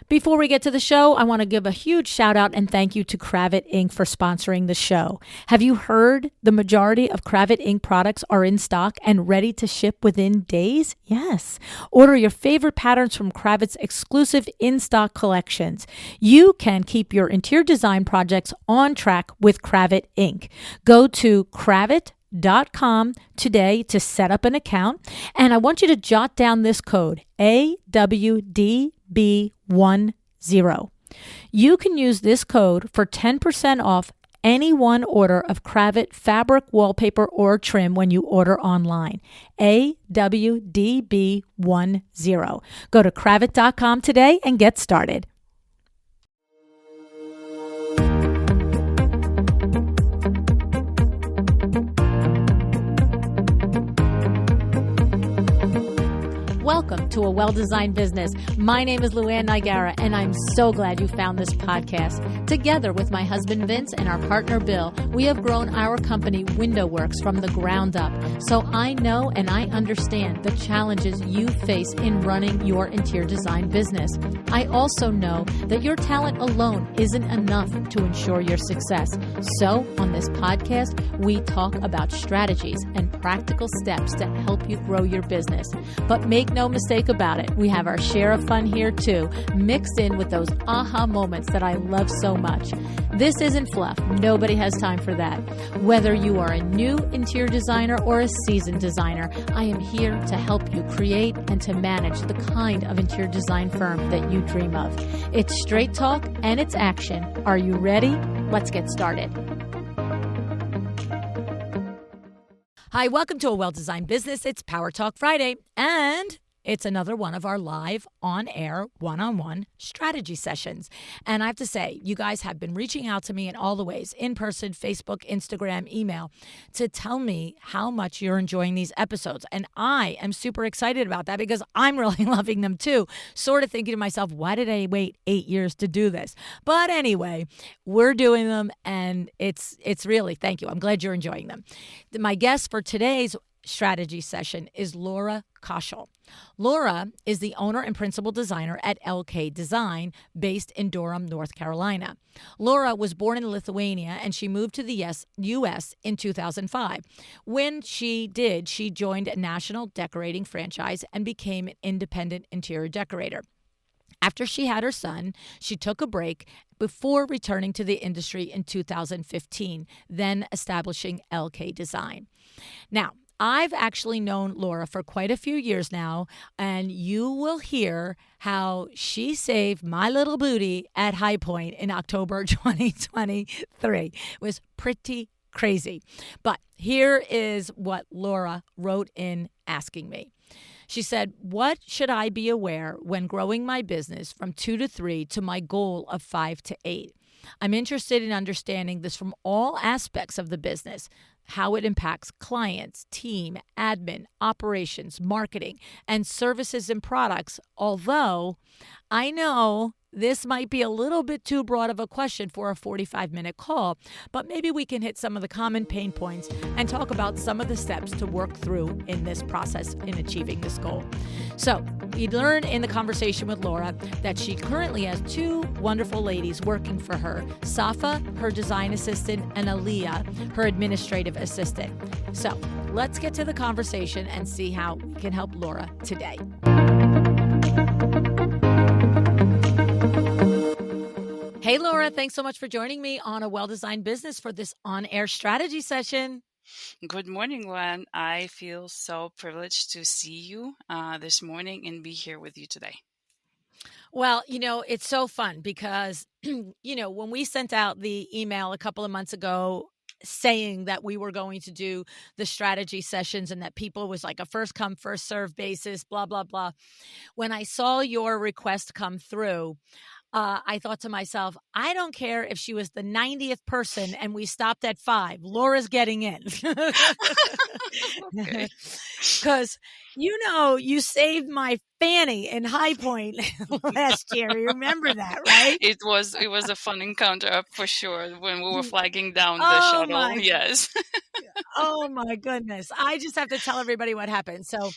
Before we get to the show, I want to give a huge shout out and thank you to Kravit Inc. for sponsoring the show. Have you heard the majority of Kravit Inc. products are in stock and ready to ship within days? Yes. Order your favorite patterns from Kravit's exclusive in-stock collections. You can keep your interior design projects on track with Kravit Inc. Go to Kravit.com today to set up an account. And I want you to jot down this code, AWDB10. You can use this code for 10% off any one order of Kravit fabric, wallpaper, or trim when you order online. AWDB10. Go to Kravit.com today and get started. Welcome to A Well-Designed Business. My name is LuAnn Nigara, and I'm so glad you found this podcast. Together with my husband Vince and our partner Bill, we have grown our company Window Works from the ground up. So I know and I understand the challenges you face in running your interior design business. I also know that your talent alone isn't enough to ensure your success. So on this podcast, we talk about strategies and practical steps to help you grow your business. But make no mistake about it, we have our share of fun here too, mixed in with those aha moments that I love so much. This isn't fluff. Nobody has time for that. Whether you are a new interior designer or a seasoned designer, I am here to help you create and to manage the kind of interior design firm that you dream of. It's straight talk and it's action. Are you ready? Let's get started. Hi, welcome to A Well-Designed Business. It's Power Talk Friday, and it's another one of our live on-air one-on-one strategy sessions. And I have to say, you guys have been reaching out to me in all the ways, in person, Facebook, Instagram, email, to tell me how much you're enjoying these episodes. And I am super excited about that because I'm really loving them too. Sort of thinking to myself, why did I wait 8 years to do this? But anyway, we're doing them, and it's really, thank you. I'm glad you're enjoying them. My guest for today's strategy session is Laura Koshel. Laura is the owner and principal designer at LK Design, based in Durham, North Carolina. Laura was born in Lithuania and she moved to the U.S. in 2005. When she did, she joined a national decorating franchise and became an independent interior decorator. After she had her son, she took a break before returning to the industry in 2015, then establishing LK Design. Now, I've actually known Laura for quite a few years now, and you will hear how she saved my little booty at High Point in October 2023. It was pretty crazy. But here is what Laura wrote in asking me. She said, what should I be aware when growing my business from 2 to 3 to my goal of 5 to 8? I'm interested in understanding this from all aspects of the business, how it impacts clients, team, admin, operations, marketing, and services and products. Although I know this might be a little bit too broad of a question for a 45-minute call, but maybe we can hit some of the common pain points and talk about some of the steps to work through in this process in achieving this goal. So we learned in the conversation with Laura that she currently has 2 wonderful ladies working for her, Safa, her design assistant, and Aliyah, her administrative assistant. So let's get to the conversation and see how we can help Laura today. Hey, Laura, thanks so much for joining me on A Well-Designed Business for this on-air strategy session. Good morning, LuAnn. I feel so privileged to see you this morning and be here with you today. Well, it's so fun because, when we sent out the email a couple of months ago saying that we were going to do the strategy sessions and that people was like a first come, first serve basis, blah, blah, blah. When I saw your request come through, I thought to myself, I don't care if she was the 90th person and we stopped at 5. Laura's getting in. Because, you saved my fanny in High Point last year. You remember that, right? It was a fun encounter for sure when we were flagging down the shuttle. Yes. Oh, my goodness. I just have to tell everybody what happened. So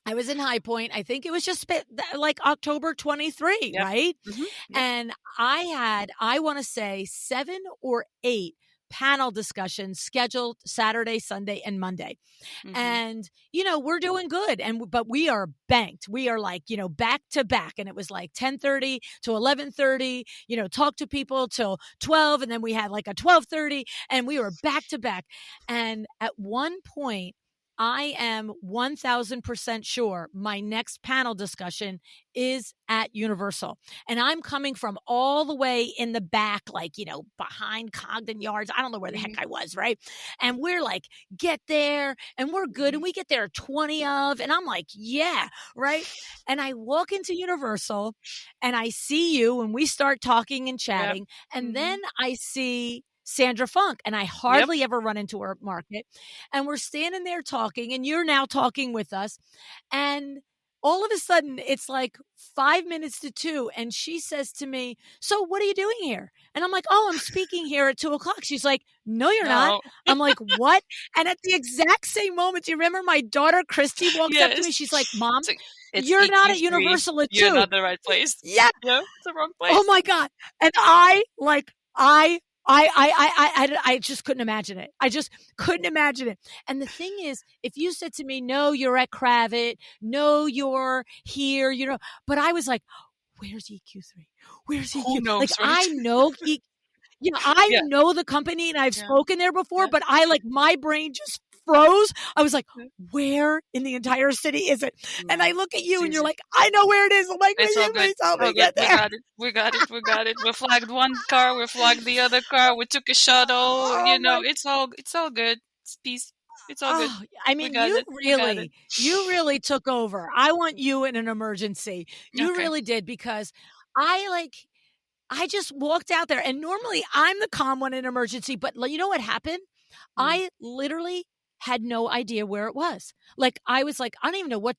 I was in High Point. I think it was just like October 23, Yep. right? Mm-hmm. Yep. And I want to say 7 or 8 panel discussions scheduled Saturday, Sunday, and Monday. Mm-hmm. And, we're doing good. But we are banked. We are like, back to back. And it was like 10:30 to 11:30, talk to people till 12. And then we had like a 12:30 and we were back to back. And at one point, I am 1000% sure my next panel discussion is at Universal. And I'm coming from all the way in the back, like, behind Cogden Yards. I don't know where the heck I was, right? And we're like, get there and we're good. And we get there at 20 of, and I'm like, yeah, right. And I walk into Universal and I see you and we start talking and chatting. Yep. And then I see Sandra Funk, and I hardly ever run into her at market. And we're standing there talking, and you're now talking with us. And all of a sudden, it's like 5 minutes to 2. And she says to me, so what are you doing here? And I'm like, oh, I'm speaking here at 2:00. She's like, no, you're not. I'm like, what? And at the exact same moment, do you remember my daughter, Christy, walks up to me? She's like, Mom, you're not at Universal at 2. You're not the right place. Yeah. Yeah, it's the wrong place. Oh my God. And I just couldn't imagine it. I just couldn't imagine it. And the thing is, if you said to me, no, you're at Kravet, no, you're here, but I was like, where's EQ3? Where's EQ? Who knows, like, right? I know, I know the company and I've spoken there before, but my brain just froze. I was like, where in the entire city is it? And I look at you and you're like, I know where it is. I'm like, it's all good. Help me get there? We got it. We flagged one car. We flagged the other car. We took a shuttle. It's all good. It's peace. It's all good. I mean, you really took over. I want you in an emergency. You really did, because I just walked out there, and normally I'm the calm one in emergency, but you know what happened? I literally had no idea where it was. Like, I was like, I don't even know what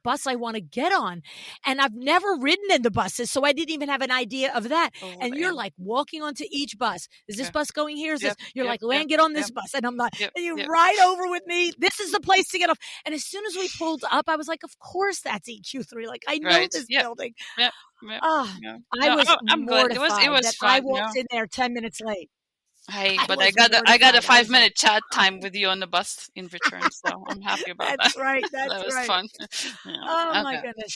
bus I want to get on. And I've never ridden in the buses, so I didn't even have an idea of that. And you're like walking onto each bus. Is this bus going here? Is this? You're like, LuAnn, get on this bus. And I'm like, and you ride over with me. This is the place to get off. And as soon as we pulled up, I was like, of course that's EQ3. Like, I know this building. I was mortified. It was that fun. I walked in there 10 minutes late. I got a 5-minute chat time with you on the bus in return, so I'm happy about That's that. Right. That was fun. Oh my goodness!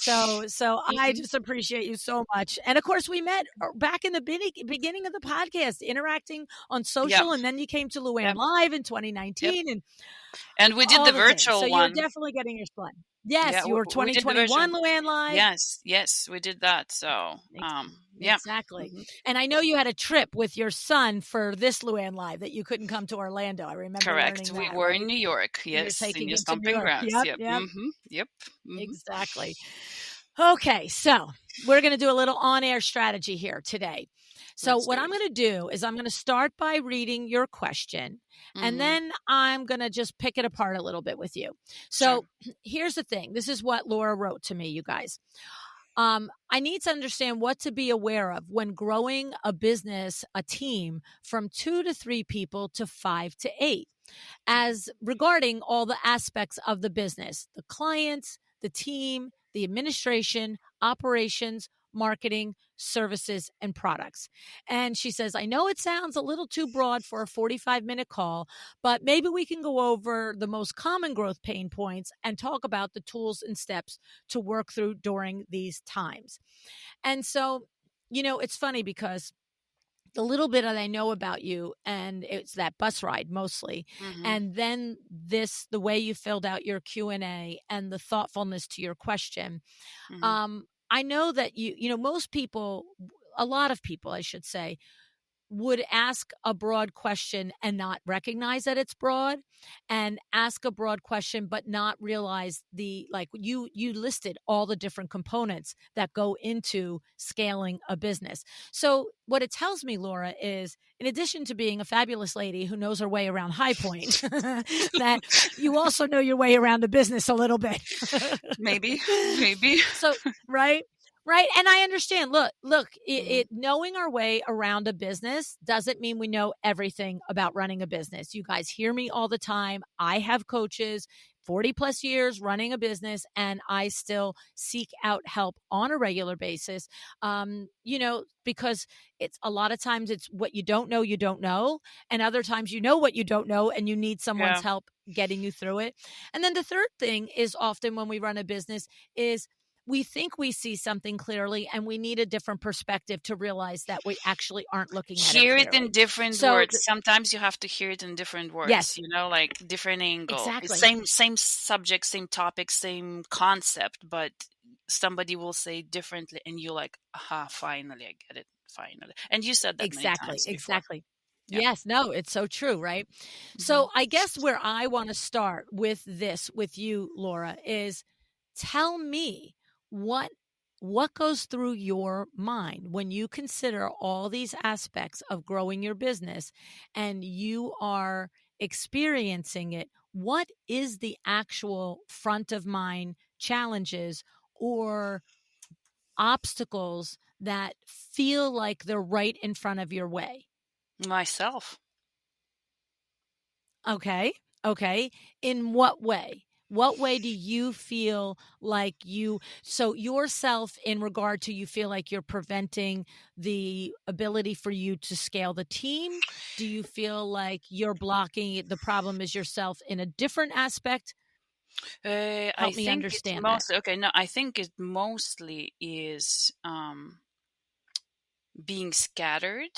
So I just appreciate you so much. And of course, we met back in the beginning of the podcast, interacting on social, and then you came to LuAnn Live in 2019, and we did the virtual one. So one. you're definitely getting your fun. Yes, you were 2021 LuAnn Live. Yes, we did that. So, exactly. And I know you had a trip with your son for this LuAnn Live that you couldn't come to Orlando. I remember. Correct. We were in New York. Yes, in your stomping grounds. Yep. Exactly. Okay, so we're going to do a little on-air strategy here today. So what I'm going to do is I'm going to start by reading your question, and then I'm going to just pick it apart a little bit with you. So here's the thing. This is what Laura wrote to me, you guys. I need to understand what to be aware of when growing a business, a team from 2 to 3 people to 5 to 8, as regarding all the aspects of the business, the clients, the team, the administration, operations, marketing, services, and products. And she says, I know it sounds a little too broad for a 45-minute call, but maybe we can go over the most common growth pain points and talk about the tools and steps to work through during these times. And so, it's funny because the little bit that I know about you, and it's that bus ride mostly, and then the way you filled out your Q&A and the thoughtfulness to your question, I know that most people, a lot of people, I should say, would ask a broad question and not recognize that it's broad, and ask a broad question but not realize you listed all the different components that go into scaling a business. So what it tells me, Laura, is in addition to being a fabulous lady who knows her way around High Point, that you also know your way around the business a little bit. Maybe. So, right? Right. And I understand. Look, Hmm. knowing our way around a business doesn't mean we know everything about running a business. You guys hear me all the time. I have coaches, 40 plus years running a business, and I still seek out help on a regular basis. Because it's a lot of times it's what you don't know. And other times you know what you don't know and you need someone's Yeah. help getting you through it. And then the third thing is often when we run a business is we think we see something clearly and we need a different perspective to realize that we actually aren't looking at it Hear it in clearly. different So, words. Sometimes you have to hear it in different words, yes, like different angle. It's exactly. same subject, same topic, same concept, but somebody will say differently and you're like, aha, finally I get it. Finally. And you said that many Exactly, times before. exactly. Yeah. Yes, no, it's so true, right? Hmm. So, I guess where I want to start with this with you, Laura, is tell me what what goes through your mind when you consider all these aspects of growing your business and you are experiencing it. What is the actual front of mind challenges or obstacles that feel like they're right in front of your way? Myself. Okay. Okay. In what way? What way do you feel like yourself in regard to you feel like you're preventing the ability for you to scale the team? Do you feel like you're blocking it? The problem is yourself in a different aspect? I Help me think it understand that. mostly, okay, no, I think it mostly is being scattered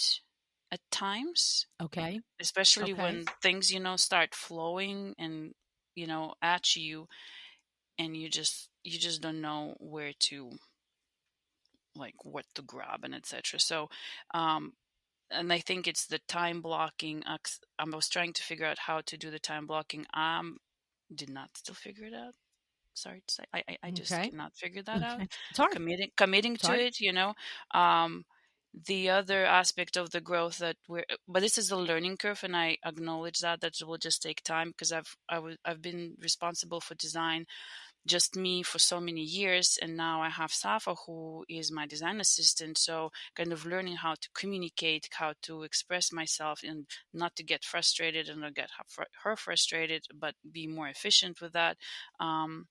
at times, Okay. especially Okay. when things, start flowing and, at you, and you just don't know where to, like, what to grab and etc. So, um, and I think it's the time blocking. I was trying to figure out how to do the time blocking. Did not still figure it out. Sorry to say, I just Okay. cannot figure that out. Okay. It's hard. Committing It's to hard. it. Um, the other aspect of the growth but this is a learning curve, and I acknowledge that will just take time, because I've been responsible for design, just me, for so many years, and now I have Safa, who is my design assistant. So kind of learning how to communicate, how to express myself, and not to get frustrated and not get her frustrated, but be more efficient with that. um,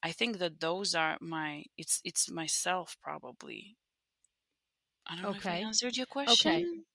I think that those are it's myself, probably. I don't know if I Okay. answered your Okay. question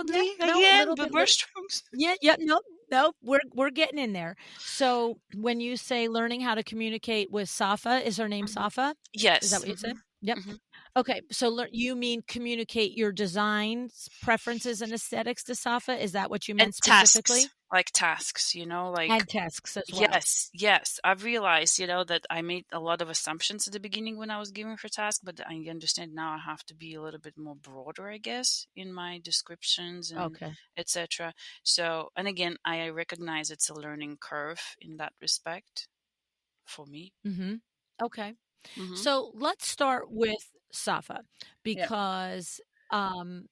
Yeah, broadly no, a again, little but bit. brush strokes. Yeah, yeah, nope, nope, we're getting in there. So, when you say learning how to communicate with Safa, is her name Hmm. Safa? Is that Yes. what you Hmm. said? Yep. Hmm. Okay, so you mean communicate your designs, preferences, and aesthetics to Safa? Is that what you And meant tasks, specifically? like tasks, like, And tasks as well. yes, yes. I've realized, that I made a lot of assumptions at the beginning when I was giving her task, but I understand now I have to be a little bit more broader, I guess, in my descriptions and Okay. etc. So, and again, I recognize it's a learning curve in that respect for me. Mhm. Okay. Hmm. So, let's start with Safa Yeah. because, um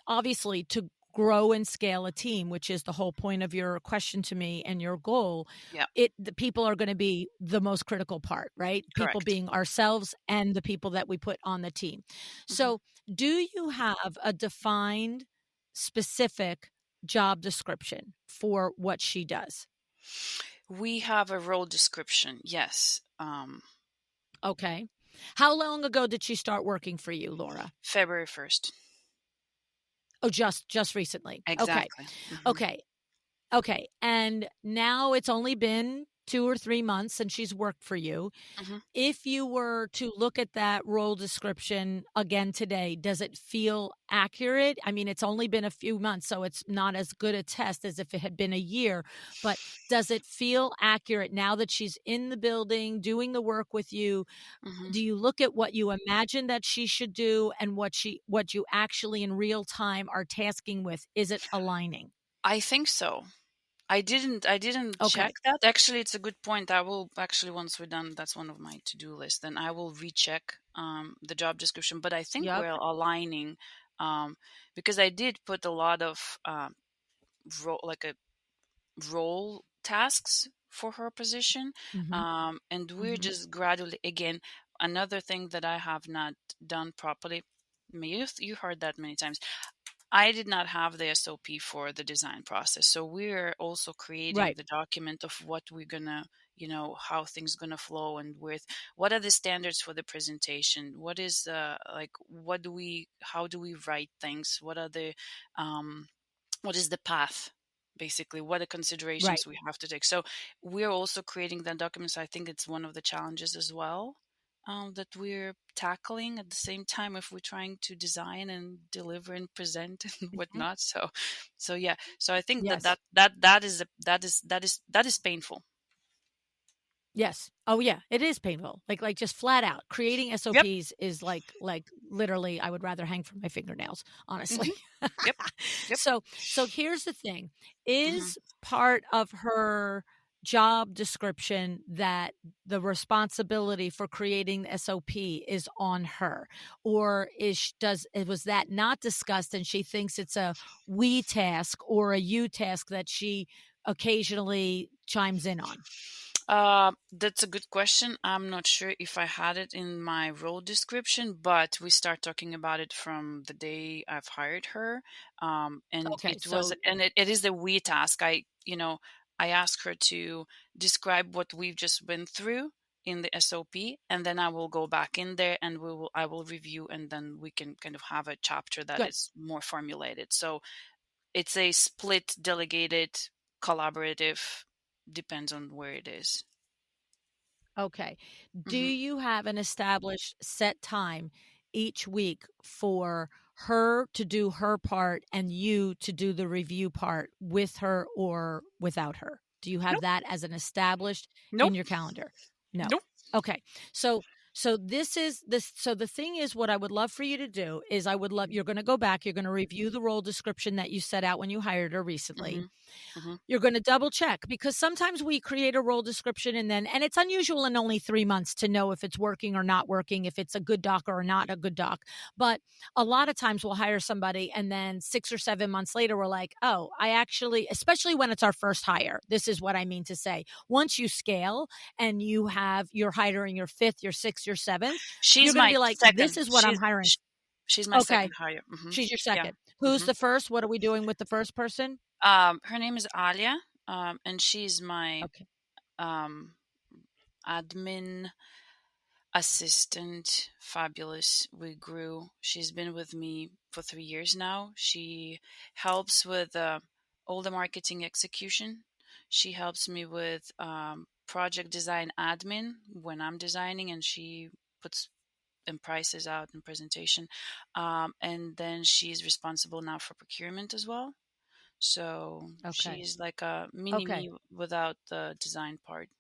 obviously to grow and scale a team, which is the whole point of your question to me and your goal, Yeah. the people are going to be the most critical part, right? People Correct. being ourselves and the people that we put on the team. Hmm. So, do you have a defined specific job description for what she does? We have a role description. Yes. Okay. How long ago did she start working for you, Laura? February 1st. Oh, just recently. Okay. Exactly. Hmm. Okay. Okay, and now it's only been 2 or 3 months since she's worked for you. Hmm. If you were to look at that role description again today, does it feel accurate? I mean, it's only been a few months, so it's not as good a test as if it had been a year, but does it feel accurate now that she's in the building doing the work with you? Hmm. Do you look at what you imagine that she should do and what you actually in real time are tasking with? Is it aligning? I think so. I didn't check Okay. that. Actually, it's a good point. I will actually, once we're done, that's one of my to-do lists. Then I will recheck the job description. But I think Yep. we're aligning, um, because I did put a lot of like a role tasks for her position, Mhm. and we're Mhm. just gradually, again, another thing that I have not done properly, you heard that many times. I did not have the SOP for the design process. So we're also creating Right. the document of what we're gonna, how things gonna flow, and with what are the standards for the presentation? What is like, how do we write things? Um, what is the path? Basically, what are Right. considerations we have to take? So we're also creating that document. So I think it's one of the challenges as well, that we're tackling at the same time if we're trying to design and deliver and present and Mhm. whatnot. So yeah. So I think that Yes. that is painful. Yes. Oh yeah, it is painful. Like just flat out. Creating Yep. SOPs is like literally I would rather hang from my fingernails, honestly. Hmm. Yep. Yep. So here's the thing. Hmm. Is part of her job description that the responsibility for creating the SOP is on her, or was that not discussed and she thinks it's a we task or a you task that she occasionally chimes in on? That's a good question. I'm not sure if I had it in my role description, but we start talking about it from the day I've hired her. And Okay, so it is a we task. I ask her to describe what we've just been through in the SOP, and then I will go back in there and I will review, and then we can kind of have a chapter that good. is more formulated. So it's a split, delegated, collaborative, depends on where it is. Okay. Do Mm-hmm. you have an established set time each week for her to do her part and you to do the review part with her or without her? Do you have Nope. that as an established in Nope. your calendar? No. Nope. Okay. So this is this so the thing is what I would love for you to do is I would love you're going to go back, you're going to review the role description that you set out when you hired her recently. Mhm. Mhm. You're going to double check because sometimes we create a role description and it's unusual in only 3 months to know if it's working or not working, if it's a good doc or not a good doc. But a lot of times we'll hire somebody and then 6 or 7 months later, we're like, oh, I actually, especially when it's our first hire, this is what I mean to say. Once you scale and you're hiring your fifth, your sixth, your seventh, you're She's going to my be like, this second. is what I'm hiring. She's my Okay. second hire. Mhm. She's your Yeah. second. Who's Mhm. the first? What are we doing with the first person? Her name is Alia, and she's my Okay. um admin assistant. Fabulous. We grew. She's been with me for 3 years now. She helps with all the marketing execution. She helps me with project design admin when I'm designing, and she puts and prices out and presentation. And then she's responsible now for procurement as well. So Okay. she's like a mini Okay. me without the design part.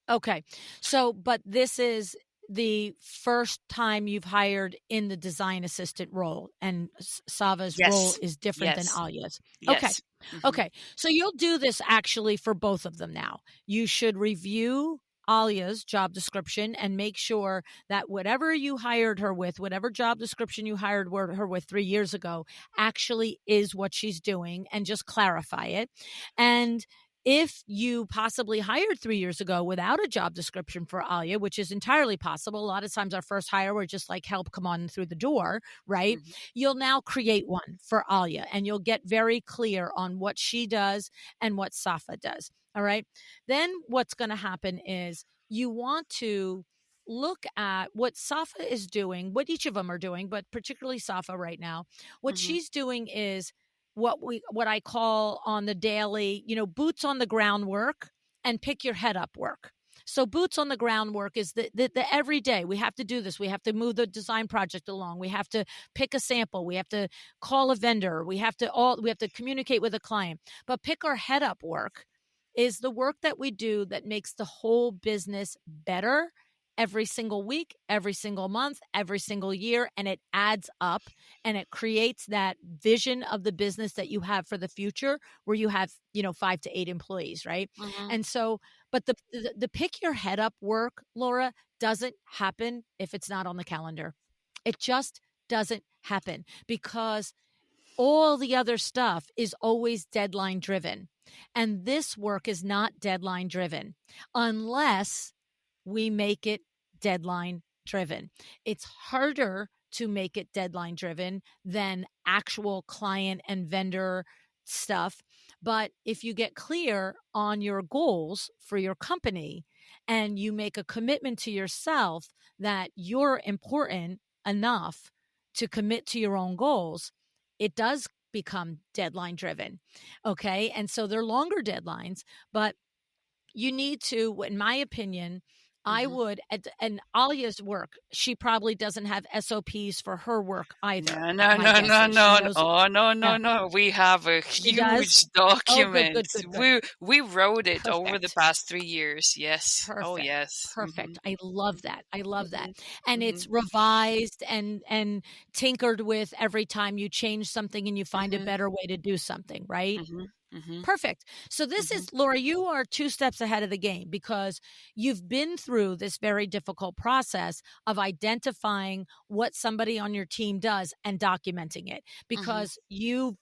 Okay. So, but this is the first time you've hired in the design assistant role, and Sava's role Yes. is different than Yes. Alia's. Okay. Yes. Hmm. Okay. So you'll do this actually for both of them now. You should review Alia's job description and make sure that whatever you hired her with, whatever job description you hired her with 3 years ago, actually is what she's doing and just clarify it. And if you possibly hired 3 years ago without a job description for Alia, which is entirely possible, a lot of times our first hire, we're just like, help, come on through the door, right? Hmm. You'll now create one for Alia and you'll get very clear on what she does and what Safa does. All right. Then what's going to happen is you want to look at what Safa is doing, what each of them are doing, but particularly Safa right now. What Hmm. she's doing is what I call on the daily, boots on the ground work and pick your head up work. So boots on the ground work is the everyday. We have to do this. We have to move the design project along. We have to pick a sample. We have to call a vendor. We have to communicate with a client. But pick our head up work is the work that we do that makes the whole business better every single week, every single month, every single year, and it adds up and it creates that vision of the business that you have for the future where you have 5 to 8 employees, right? Hmm. And so but the pick your head up work, Laura, doesn't happen if it's not on the calendar. It just doesn't happen because all the other stuff is always deadline driven, and this work is not deadline driven unless we make it deadline driven. It's harder to make it deadline driven than actual client and vendor stuff. But if you get clear on your goals for your company and you make a commitment to yourself that you're important enough to commit to your own goals, it does become deadline driven. Okay. And so they're longer deadlines, but you need to, in my opinion, I Mhm. would, and Alia's work, she probably doesn't have SOPs for her work either. No, no, My no, guess no, is she no. knows. Oh, no, no, Yeah, no. We have a she does. huge Oh, good, document. good, good, good. We wrote it over the Perfect. past 3 years. Yes. Oh, Perfect. yes. Perfect. I love that. I love that. Mhm. And it's Mhm. revised and tinkered with every time you change something and you find a Mhm. better way to do something, right? Mhm. Mhm. Perfect. So this Mhm. is, Laura, you are 2 steps ahead of the game because you've been through this very difficult process of identifying what somebody on your team does and documenting it, Mhm. because you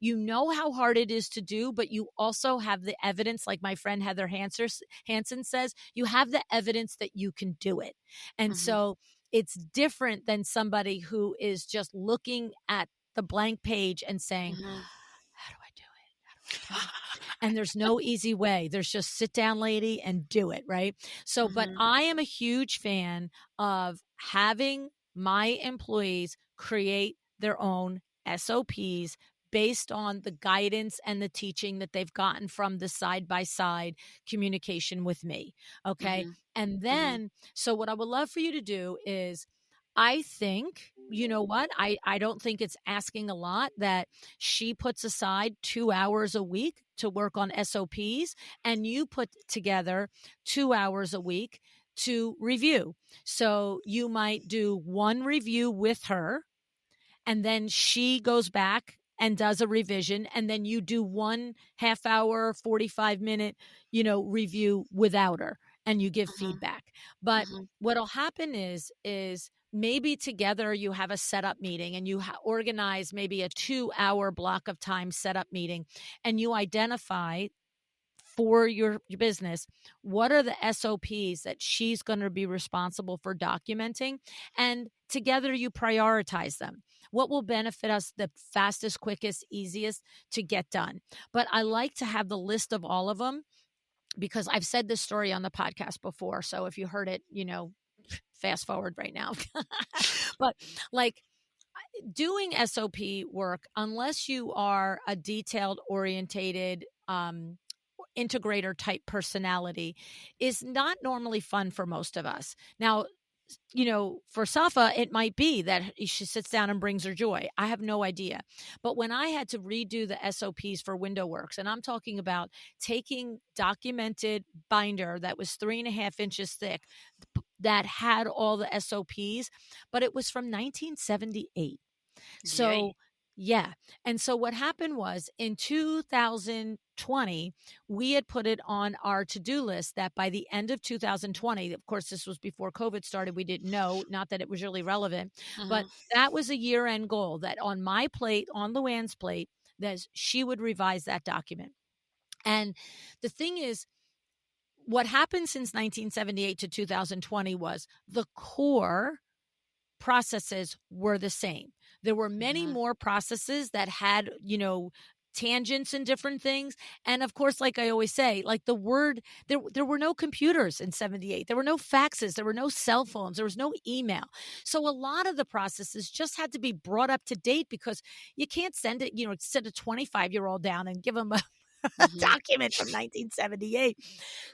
know how hard it is to do, but you also have the evidence, like my friend Heather Hansen says, you have the evidence that you can do it. And Mhm. so it's different than somebody who is just looking at the blank page and saying, Mhm. how do I do it? How do I do it? And there's no easy way. There's just sit down, lady, and do it. Right. So, but Mhm. I am a huge fan of having my employees create their own SOPs based on the guidance and the teaching that they've gotten from the side by side communication with me. Okay. Mhm. And Mhm. then, so what I would love for you to do is, I think, you know what? I don't think it's asking a lot that she puts aside 2 hours a week to work on SOPs, and you put together 2 hours a week to review. So you might do one review with her, and then she goes back and does a revision, and then you do 1 half hour 45 minute review without her, and you give Mhm. feedback. But Mhm. what'll happen is maybe together you have a setup meeting, and you organize maybe a 2 hour block of time setup meeting, and you identify for your business what are the SOPs that she's going to be responsible for documenting, and together you prioritize them. What will benefit us the fastest, quickest, easiest to get done? But I like to have the list of all of them because I've said this story on the podcast before. So if you heard it, fast forward right now. But like, doing SOP work, unless you are a detailed orientated integrator type personality, is not normally fun for most of us. Now, for Safa, it might be that she sits down and brings her joy. I have no idea. But when I had to redo the SOPs for WindowWorks, and I'm talking about taking documented binder that was 3.5 inches thick, that had all the SOPs, but it was from 1978. So, Yay. yeah. And so what happened was in 2020, we had put it on our to-do list that by the end of 2020, of course, this was before COVID started. We didn't know, not that it was really relevant, but Mhm. that was a year-end goal that on my plate, on LuAnn's plate, that she would revise that document. And the thing is, what happened since 1978 to 2020 was the core processes were the same. There were many Mhm. more processes that had, tangents and different things. And of course, like I always say, like there were no computers in 78. There were no faxes. There were no cell phones. There was no email. So a lot of the processes just had to be brought up to date because you can't send a 25-year-old down and give them a Mhm. document from 1978.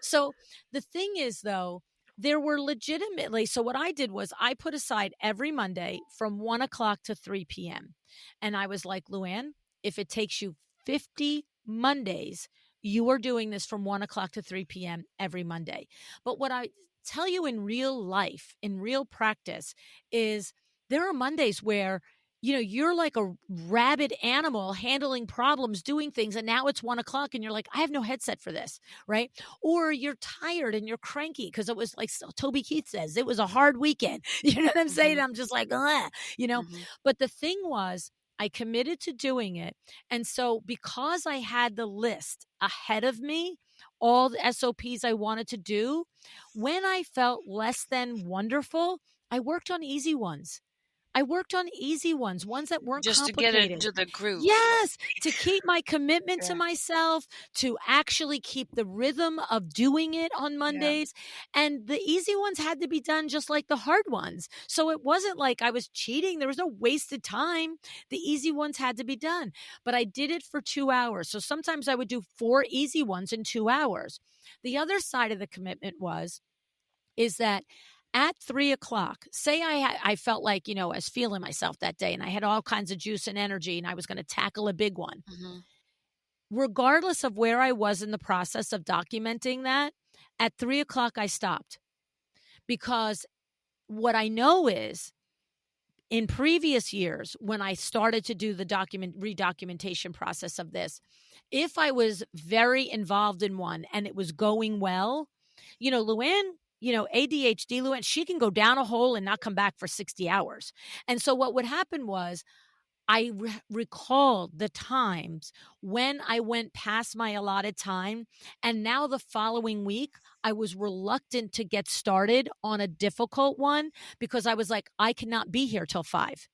So the thing is, though, there were legitimately, so what I did was I put aside every Monday from 1 o'clock to 3 p.m. And I was like, LuAnn, if it takes you 50 Mondays, you are doing this from 1 o'clock to 3 p.m. every Monday. But what I tell you in real life, in real practice, is there are Mondays where you're like a rabid animal handling problems, doing things. And now it's 1 o'clock and you're like, I have no headset for this. Right. Or you're tired and you're cranky because it was like Toby Keith says, it was a hard weekend. You know what I'm saying? Mhm. I'm just like, ah, you know, Mhm. but the thing was, I committed to doing it. And so because I had the list ahead of me, all the SOPs I wanted to do. When I felt less than wonderful, I worked on easy ones. Ones that weren't Just to get complicated. into the groove. Yes, to keep my commitment to Yeah. myself, to actually keep the rhythm of doing it on Yeah. Mondays. And the easy ones had to be done just like the hard ones. So it wasn't like I was cheating. There was no wasted time. The easy ones had to be done. But I did it for 2 hours. So sometimes I would do 4 easy ones in 2 hours. The other side of the commitment is that at 3 o'clock, say I felt like, I was feeling myself that day and I had all kinds of juice and energy and I was going to tackle a big one. Mhm. Regardless of where I was in the process of documenting that, at 3 o'clock, I stopped, because what I know is in previous years, when I started to do the redocumentation process of this, if I was very involved in one and it was going well, LuAnn, ADHD LuAnn, she can go down a hole and not come back for 60 hours. And so what would happen was I recalled the times when I went past my allotted time. And now the following week, I was reluctant to get started on a difficult one because I was like, I cannot be here till 5.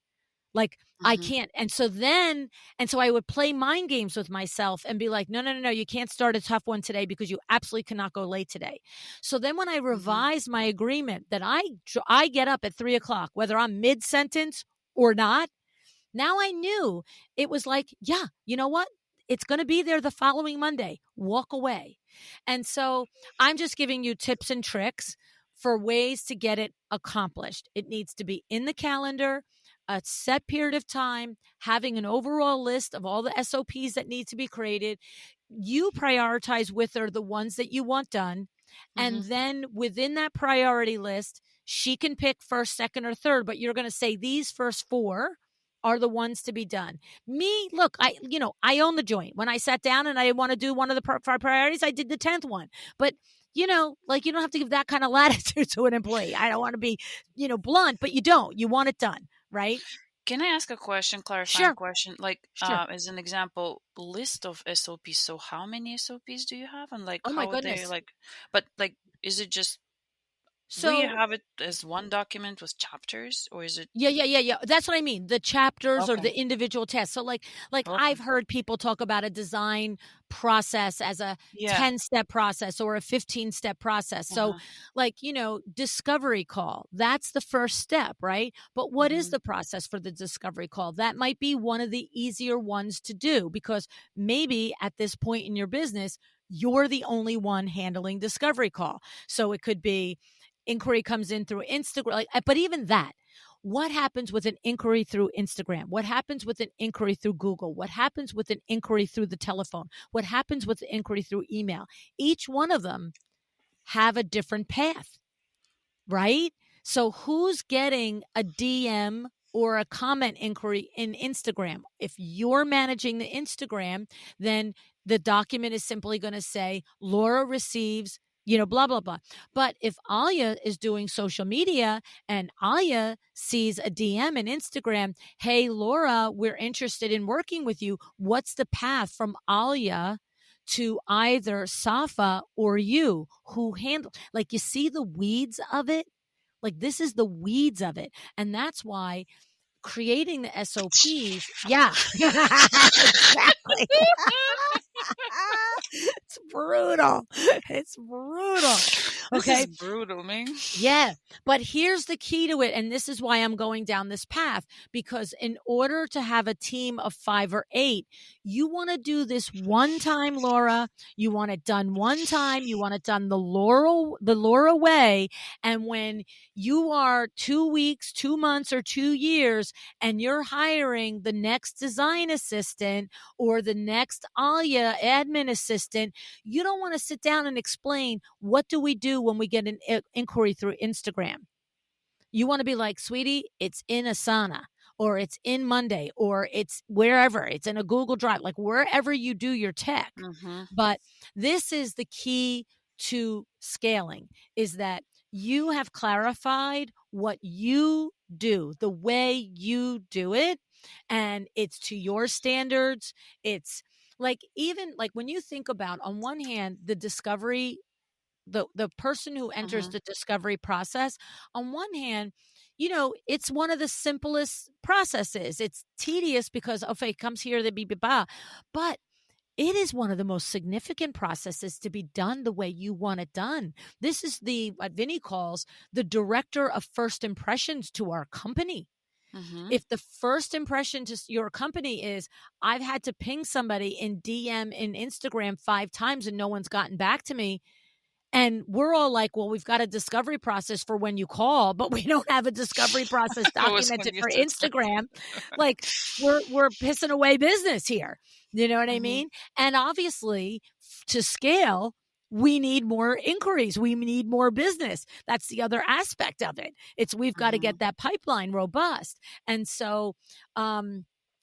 Like, I Mhm. can't. And so I would play mind games with myself and be like, no, no, no, no, you can't start a tough one today because you absolutely cannot go late today. So then when I Mhm. revised my agreement that I get up at 3 o'clock, whether I'm mid sentence or not, now I knew it was like, yeah, you know what? It's going to be there the following Monday. Walk away. And so I'm just giving you tips and tricks for ways to get it accomplished. It needs to be in the calendar, a set period of time, having an overall list of all the SOPs that need to be created. You prioritize with her the ones that you want done. And Mhm. then within that priority list, she can pick first, second, or third, but you're going to say these first 4 are the ones to be done. Me, look, I own the joint. When I sat down and I want to do one of the priorities, I did the 10th one. But like, you don't have to give that kind of latitude to an employee. I don't want to be, blunt, but you don't. You want it done, right? Can I ask a question, clarifying Sure, question? Like, sure. as an example, list of SOPs. So how many SOPs do you have? And like, Oh my how are they goodness. like, but like, is it just, do you So have it as one document with chapters, or is it? yeah, yeah, yeah, yeah. That's what I mean. The chapters or Okay. the individual tests. So like Okay. I've heard people talk about a design process as a Yeah. 10-step process or a 15-step process. So Uh-huh. like, discovery call, that's the first step, right? But what is Mhm. the process for the discovery call? That might be one of the easier ones to do because maybe at this point in your business, you're the only one handling discovery call. So it could be inquiry comes in through Instagram, but even that, what happens with an inquiry through Instagram? What happens with an inquiry through Google? What happens with an inquiry through the telephone? What happens with the inquiry through email? Each one of them have a different path, right? So who's getting a DM or a comment inquiry in Instagram? If you're managing the Instagram, then the document is simply going to say Laura receives, blah, blah, blah. But if Alia is doing social media and Alia sees a DM in Instagram, hey, Laura, we're interested in working with you. What's the path from Alia to either Safa or you who handle, like, you see the weeds of it? Like, this is the weeds of it. And that's why creating the SOPs, yeah, exactly. It's brutal. It's brutal. This is Okay. brutal, man. Yeah, but here's the key to it. And this is why I'm going down this path, because in order to have a team of 5 or 8, you want to do this one time, Laura. You want it done one time. You want it done the Laura way. And when you are 2 weeks, 2 months, or 2 years, and you're hiring the next design assistant or the next Alia admin assistant, you don't want to sit down and explain, what do we do when we get an inquiry through Instagram? You want to be like, sweetie, it's in Asana, or it's in Monday, or it's wherever, it's in a Google Drive, like wherever you do your tech. Mhm. But this is the key to scaling, is that you have clarified what you do, the way you do it, and it's to your standards. It's Like, even like when you think about, on one hand, the discovery, the person who enters Mhm. the discovery process, on one hand, it's one of the simplest processes. It's tedious because, okay, it comes here, the blah, blah, blah. But it is one of the most significant processes to be done the way you want it done. This is what Vinny calls the director of first impressions to our company. Mhm. If the first impression to your company is, I've had to ping somebody in DM in Instagram 5 times and no one's gotten back to me, and we're all like, well, we've got a discovery process for when you call, but we don't have a discovery process It was when documented you for took Instagram. Like, we're pissing away business here. You know what I Mhm. mean? And obviously, to scale, we need more inquiries. We need more business. That's the other aspect of it. We've got to Mhm. get that pipeline robust. And so,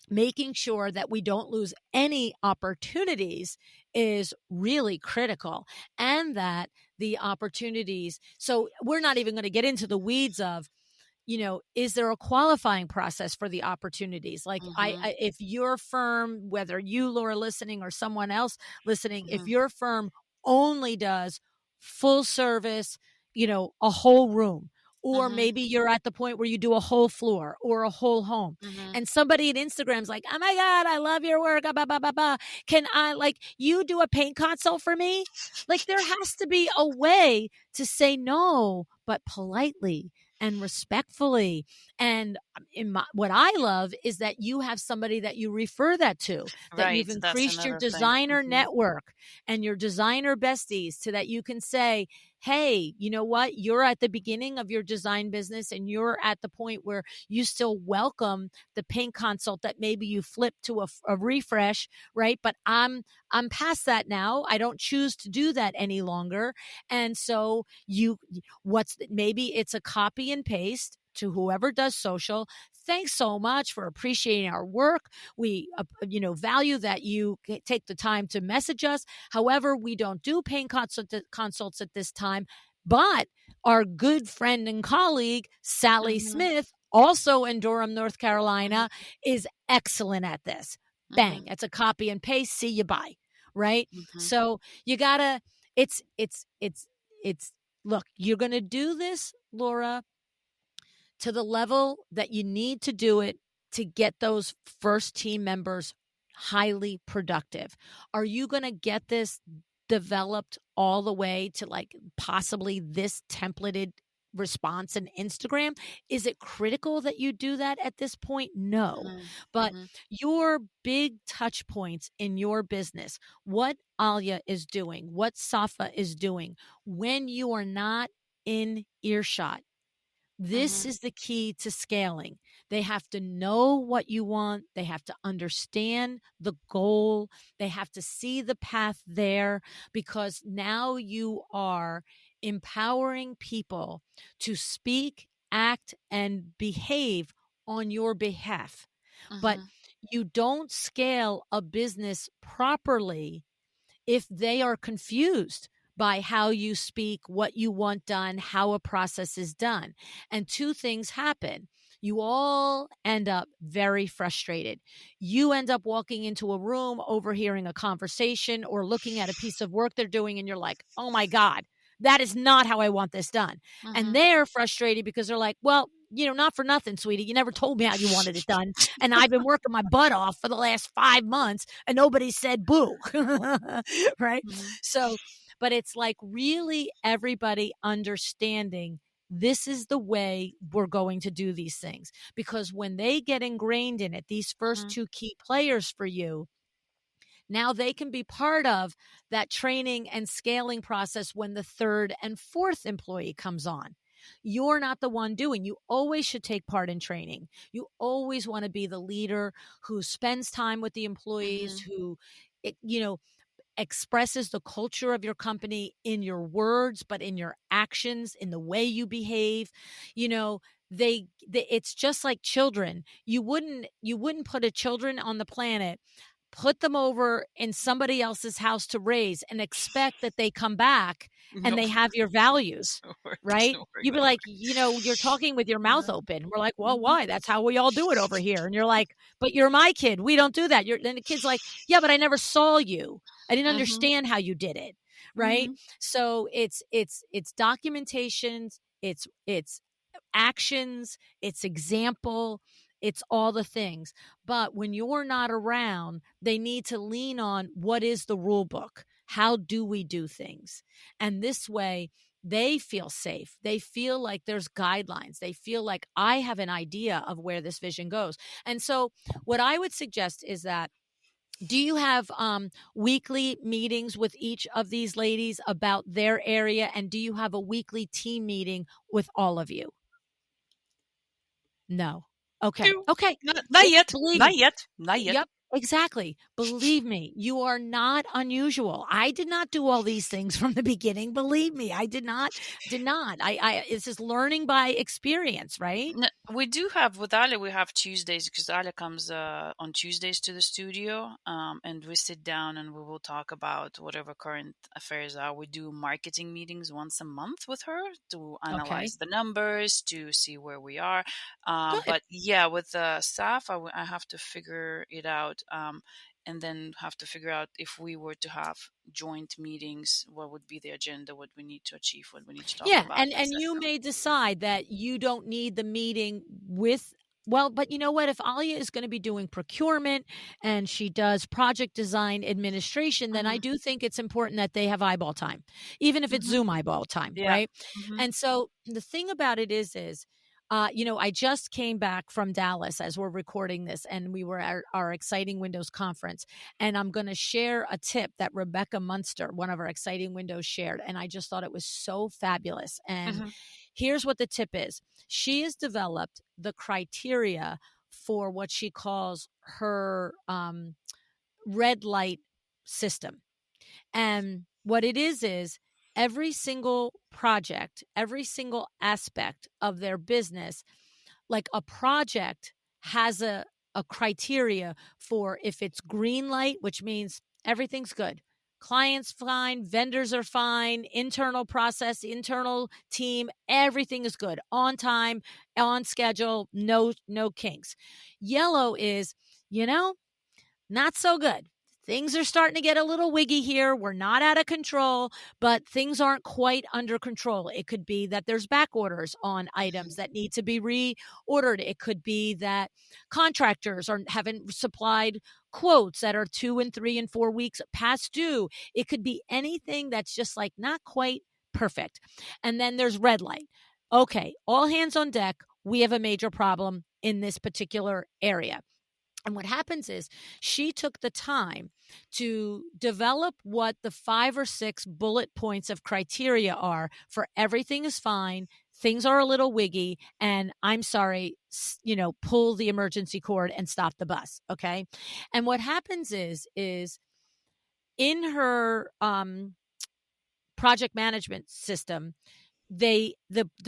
making sure that we don't lose any opportunities is really critical, and that the opportunities, so we're not even going to get into the weeds of, is there a qualifying process for the opportunities? Like, Mhm. if your firm, whether you, Laura, listening, or someone else listening, if Mhm. your firm only does full service, a whole room, or Mhm. maybe you're at the point where you do a whole floor or a whole home, Mhm. and somebody at Instagram's like, oh my God, I love your work. Bah, bah, bah, bah. Can I, like, you do a paint consult for me? Like, there has to be a way to say no, but politely and respectfully. And what I love is that you have somebody that you refer that to, that Right, you've that's increased your another thing. designer Mhm. network and your designer besties, so that you can say, hey, you know what? You're at the beginning of your design business and you're at the point where you still welcome the paint consult that maybe you flip to a refresh, right? But I'm past that now. I don't choose to do that any longer. And so maybe it's a copy and paste to whoever does social. Thanks so much for appreciating our work. We, value that you take the time to message us. However, we don't do paint consults at this time, but our good friend and colleague, Sally Mhm. Smith, also in Durham, North Mhm. Carolina, is excellent at this. Bang. Mhm. It's a copy and paste. See you, bye. Right. Mhm. So you gotta, it's, look, you're going to do this, Laura, to the level that you need to do it to get those first team members highly productive. Are you going to get this developed all the way to, like, possibly this templated response in Instagram? Is it critical that you do that at this point? No. Mhm. But Mhm. your big touch points in your business, what Alia is doing, what Safa is doing, when you are not in earshot, this Mhm. is the key to scaling. They have to know what you want. They have to understand the goal. They have to see the path there, because now you are empowering people to speak, act, and behave on your behalf. But Mhm. you don't scale a business properly if they are confused by how you speak, what you want done, how a process is done. And two things happen. You all end up very frustrated. You end up walking into a room, overhearing a conversation, or looking at a piece of work they're doing, and you're like, oh my God, that is not how I want this done. And Mhm. they're frustrated because they're like, well, not for nothing, sweetie. You never told me how you wanted it done. And I've been working my butt off for the last 5 months and nobody said boo. Right. Mhm. So, but it's like really everybody understanding this is the way we're going to do these things. Because when they get ingrained in it, these first Mhm. two key players for you, now they can be part of that training and scaling process when the third and fourth employee comes on. You're not the one doing. You always should take part in training. You always want to be the leader who spends time with the employees, Mhm. who, it, you know, expresses the culture of your company in your words, but in your actions, in the way you behave. You know, it's just like children. You wouldn't put a children on the planet put them over in somebody else's house to raise and expect that they come back and No, they have your values, doesn't right? work You'd be that like, way. you're talking with your mouth Yeah. open. We're like, well, Mhm. why? That's how we all do it over here. And you're like, but you're my kid. We don't do that. Then the kid's like, yeah, but I never saw you. I didn't Mhm. understand how you did it. Right. Mhm. So it's documentations, it's actions, it's example, it's all the things. But when you're not around, they need to lean on what is the rule book? How do we do things? And this way, they feel safe. They feel like there's guidelines. They feel like I have an idea of where this vision goes. And so, what I would suggest is that do you have weekly meetings with each of these ladies about their area? And do you have a weekly team meeting with all of you? No. Okay. Two. Okay. Not yet. Believe me. Not yet. Not yet. Yep. Exactly. Believe me, you are not unusual. I did not do all these things from the beginning. Believe me, I did not. It's just learning by experience, right? We do have with Ale. We have Tuesdays because Ale comes on Tuesdays to the studio, and we sit down and we will talk about whatever current affairs are. We do marketing meetings once a month with her to Okay. analyze the numbers to see where we are. Good. But yeah, with the staff, I have to figure it out. And then have to figure out if we were to have joint meetings, what would be the agenda, what we need to achieve, what we need to talk Yeah, about, and etc. you may decide that you don't need the meeting with well, but you know what? If Alia is going to be doing procurement and she does project design administration, then I Hmm. do think it's important that they have eyeball time, even if it's Hmm. Zoom eyeball time, Yeah. right? Hmm. And so the thing about it is, I just came back from Dallas as we're recording this, and we were at our Exciting Windows conference. And I'm going to share a tip that Rebecca Munster, one of our Exciting Windows, shared. And I just thought it was so fabulous. And Hmm. here's what the tip is: she has developed the criteria for what she calls her red light system. And what it is every single project, every single aspect of their business, like a project has a criteria for if it's green light, which means everything's good. Clients fine, vendors are fine, internal process, internal team, everything is good. On time, on schedule, no kinks. Yellow is, you know, not so good. Things are starting to get a little wiggy here. We're not out of control, but things aren't quite under control. It could be that there's back orders on items that need to be reordered. It could be that contractors haven't supplied quotes that are 2 and 3 and 4 weeks past due. It could be anything that's just like not quite perfect. And then there's red light. Okay, all hands on deck. We have a major problem in this particular area. And what happens is she took the time to develop what the 5 or 6 bullet points of criteria are for everything is fine, things are a little wiggy, and I'm sorry, pull the emergency cord and stop the bus. Okay. And what happens is in her project management system, the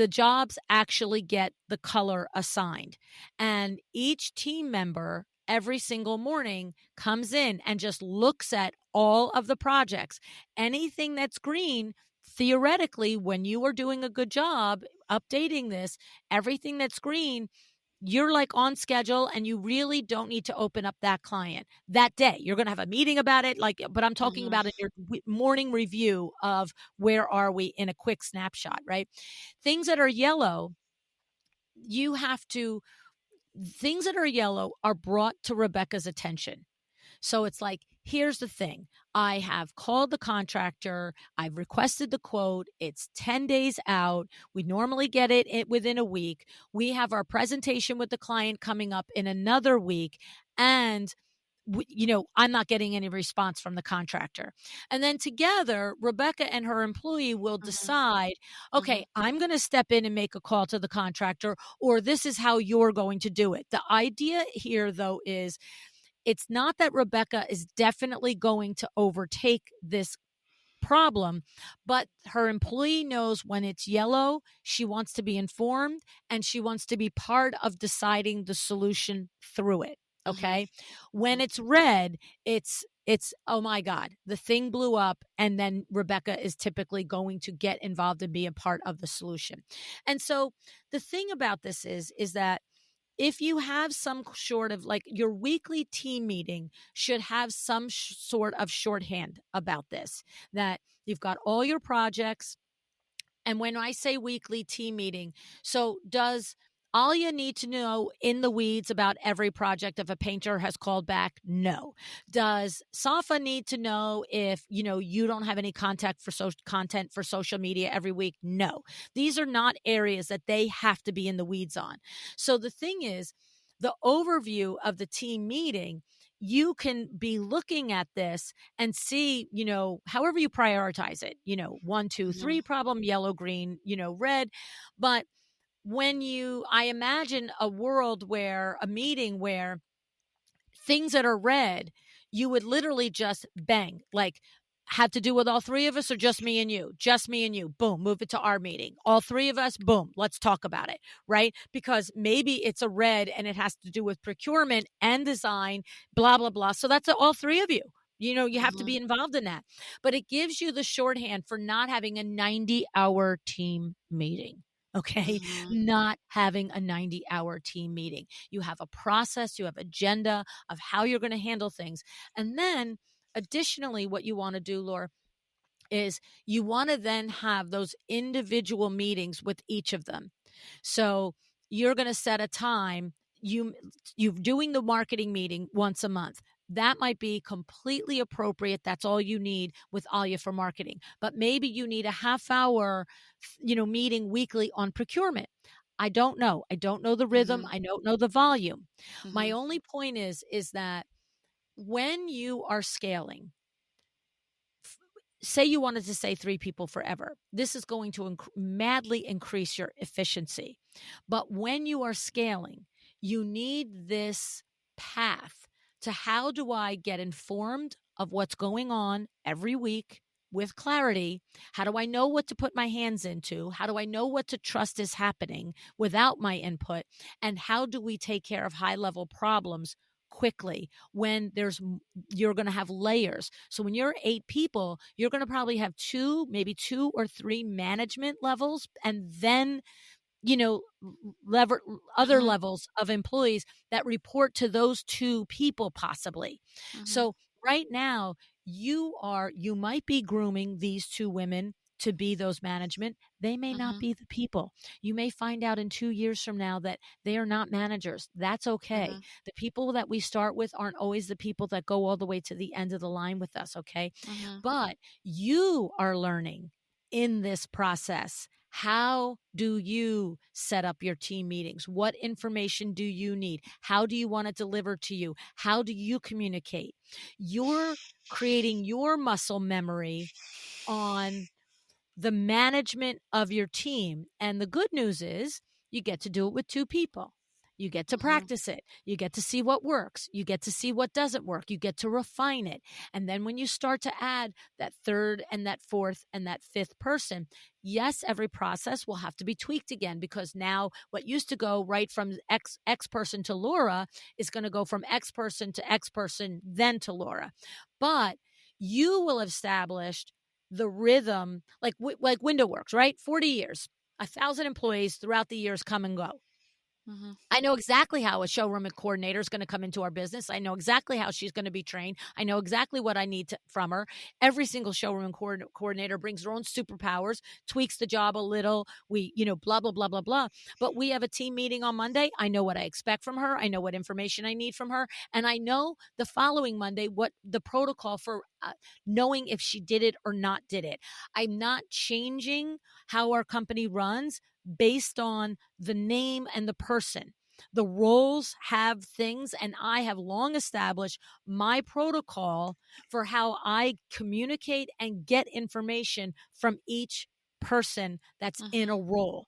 jobs actually get the color assigned, and each team member every single morning comes in and just looks at all of the projects. Anything that's green, theoretically, when you are doing a good job updating this, everything that's green, you're like on schedule and you really don't need to open up that client that day. You're going to have a meeting about it, but I'm talking Hmm. about in your morning review of where are we in a quick snapshot, right? Things that are yellow, you have to, things that are yellow are brought to Rebecca's attention. So it's like, here's the thing. I have called the contractor. I've requested the quote. It's 10 days out. We normally get it within a week. We have our presentation with the client coming up in another week. And I'm not getting any response from the contractor. And then together, Rebecca and her employee will Hmm. decide, Hmm. okay, I'm going to step in and make a call to the contractor, or this is how you're going to do it. The idea here, though, is it's not that Rebecca is definitely going to overtake this problem, but her employee knows when it's yellow, she wants to be informed and she wants to be part of deciding the solution through it. Mhm. Okay. When Mhm. it's red, it's oh my God, the thing blew up. And then Rebecca is typically going to get involved and be a part of the solution. And so the thing about this is that if you have some sort of like your weekly team meeting should have some sort of shorthand about this, that you've got all your projects. And when I say weekly team meeting, so does all you need to know in the weeds about every project if a painter has called back? No. Does Safa need to know if, you don't have any content for social media every week? No. These are not areas that they have to be in the weeds on. So the thing is, the overview of the team meeting, you can be looking at this and see, however you prioritize it, 1, 2, 3 Mhm. problem, yellow, green, red. But I imagine a meeting where things that are red, you would literally just bang, like, have to do with all three of us or just me and you? Just me and you. Boom, move it to our meeting. All three of us, boom, let's talk about it, right? Because maybe it's a red and it has to do with procurement and design, blah, blah, blah. So that's all three of you. You have to Mhm. be involved in that. But it gives you the shorthand for not having a 90-hour team meeting. Okay. Mhm. Not having a 90-hour team meeting. You have a process, you have agenda of how you're going to handle things. And then additionally, what you want to do, Laura, is you want to then have those individual meetings with each of them. So you're going to set a time. You're doing the marketing meeting once a month. That might be completely appropriate. That's all you need with Alia for marketing. But maybe you need a half hour, meeting weekly on procurement. I don't know. I don't know the rhythm. Mhm. I don't know the volume. My Mhm. only point is that when you are scaling, say you wanted to say 3 people forever, this is going to madly increase your efficiency. But when you are scaling, you need this path to how do I get informed of what's going on every week with clarity? How do I know what to put my hands into? How do I know what to trust is happening without my input? And how do we take care of high level problems quickly when you're going to have layers? So when you're 8 people, you're going to probably have maybe 2 or 3 management levels, and then you know lever other Mhm. levels of employees that report to those 2 people possibly. Mhm. So right now, you might be grooming these 2 women to be those management. They may not Mhm. be the people. You may find out in 2 years from now that they are not managers. That's okay. Mhm. The people that we start with aren't always the people that go all the way to the end of the line with us. Okay. Mhm. But you are learning in this process. How do you set up your team meetings? What information do you need? How do you want it delivered to you? How do you communicate? You're creating your muscle memory on the management of your team. And the good news is you get to do it with 2 people. You get to Mhm. practice it. You get to see what works. You get to see what doesn't work. You get to refine it. And then when you start to add that third and that fourth and that fifth person, yes, every process will have to be tweaked again, because now what used to go right from X person to Laura is going to go from X person to X person, then to Laura. But you will have established the rhythm, like window works, right? 40 years, 1,000 employees throughout the years come and go. Mhm. I know exactly how a showroom coordinator is going to come into our business. I know exactly how she's going to be trained. I know exactly what I need from her. Every single showroom coordinator brings their own superpowers, tweaks the job a little. Blah, blah, blah, blah, blah. But we have a team meeting on Monday. I know what I expect from her. I know what information I need from her. And I know the following Monday what the protocol for knowing if she did it or not did it. I'm not changing how our company runs based on the name and the person. The roles have things, and I have long established my protocol for how I communicate and get information from each person that's in a Mhm. role.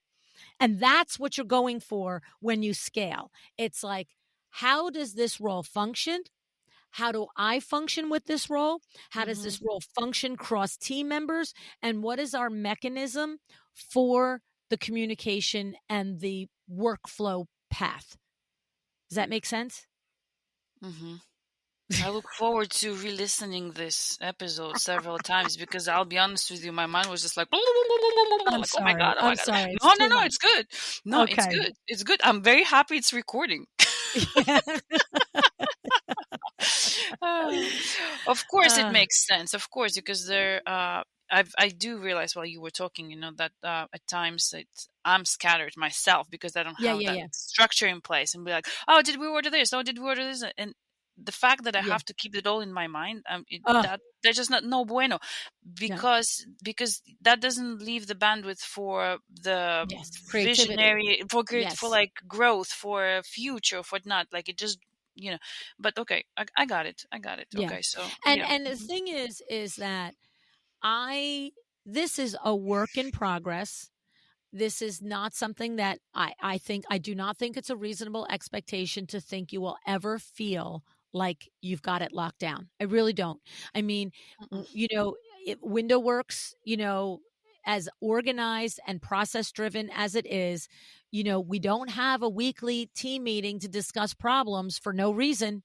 And that's what you're going for when you scale. It's like, how does this role function? How do I function with this role? How does Mhm. this role function cross team members? And what is our mechanism for the communication and the workflow path? Does that make sense? Mm-hmm. I look forward to re-listening this episode several times because I'll be honest with you, my mind was just like, I'm like, sorry. oh my I'm god, sorry. It's no, no, too no, much. it's good, no, it's Okay. good, it's good. I'm very happy it's recording. Yeah. Uh, of course, it Uh, makes sense. Of course, because I do realize while you were talking, that at times I'm scattered myself because I don't yeah, have yeah, that yeah. structure in place, and be like, oh, did we order this? Oh, did we order this? And the fact that I Yeah. have to keep it all in my mind, Oh, that they're just not no bueno, no. because that doesn't leave the bandwidth for the Yes. Creativity. visionary, for great, for Yes. like growth, for future, for not like it just you know but okay, I got it. I got it. Yeah. Okay, so And yeah. the thing is that I this is a work in progress. This is not something that I do not think it's a reasonable expectation to think you will ever feel like you've got it locked down. I really don't. I mean, Mm-mm. Window Works, as organized and process driven as it is, we don't have a weekly team meeting to discuss problems for no reason.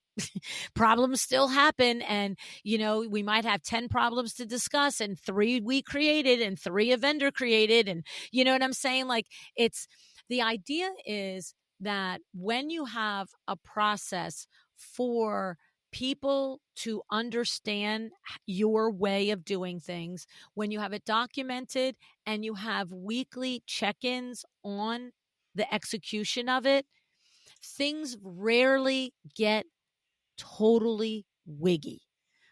Problems still happen, and we might have 10 problems to discuss, and 3 we created and 3 a vendor created, and you know what I'm saying? Like, it's the idea is that when you have a process for people to understand your way of doing things, when you have it documented and you have weekly check-ins on the execution of it, things rarely get totally wiggy,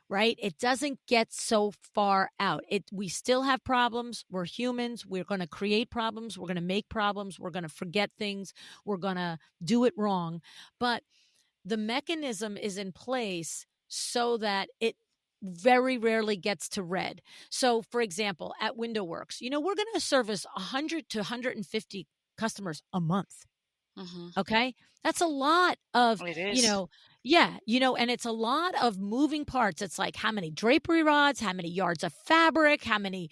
right? It doesn't get so far out. We still have problems. We're humans. We're going to create problems. We're going to make problems. We're going to forget things. We're going to do it wrong. But the mechanism is in place so that it very rarely gets to red. So, for example, at Window Works, we're going to service 100 to 150 customers a month. Mm-hmm. Okay. That's a lot of, It you is. know, yeah, and it's a lot of moving parts. It's like how many drapery rods, how many yards of fabric, how many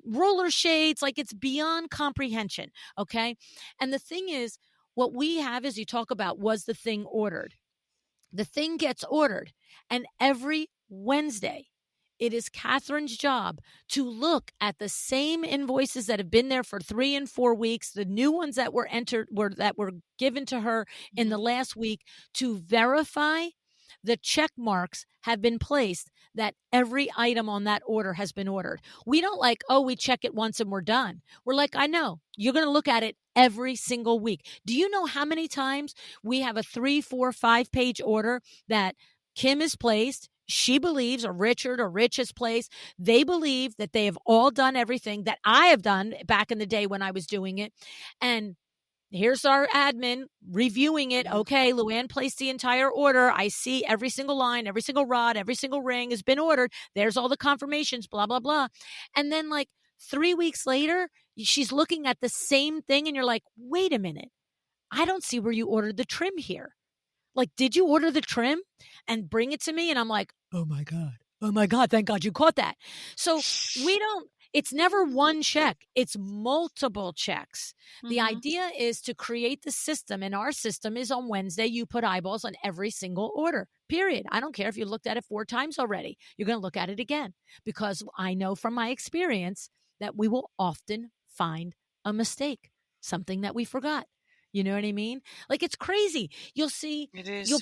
roller shades. Like, it's beyond comprehension. Okay. And the thing is, what we have is, you talk about, was the thing ordered? The thing gets ordered. And every Wednesday, it is Catherine's job to look at the same invoices that have been there for 3 and 4 weeks, the new ones that were given to her in the Mm-hmm. last week, to verify the check marks have been placed, that every item on that order has been ordered. We don't like, oh, we check it once and we're done. We're like, I know you're going to look at it every single week. Do you know how many times we have a 3, 4, 5 page order that Kim has placed? She believes, or Richard or Rich has placed. They believe that they have all done everything that I have done back in the day when I was doing it. And here's our admin reviewing it. Mm-hmm. Okay, LuAnn placed the entire order. I see every single line, every single rod, every single ring has been ordered. There's all the confirmations, blah, blah, blah. And then, like, 3 weeks later, she's looking at the same thing, and you're like, wait a minute. I don't see where you ordered the trim here. Like, did you order the trim and bring it to me? And I'm like, oh my God. Oh my God. Thank God you caught that. So it's never one check, it's multiple checks. The Mm-hmm. idea is to create the system, and our system is on Wednesday. You put eyeballs on every single order, period. I don't care if you looked at it 4 times already. You're going to look at it again, because I know from my experience that we will often find a mistake, something that we forgot. You know what I mean? Like, it's crazy. You'll see, It is. they'll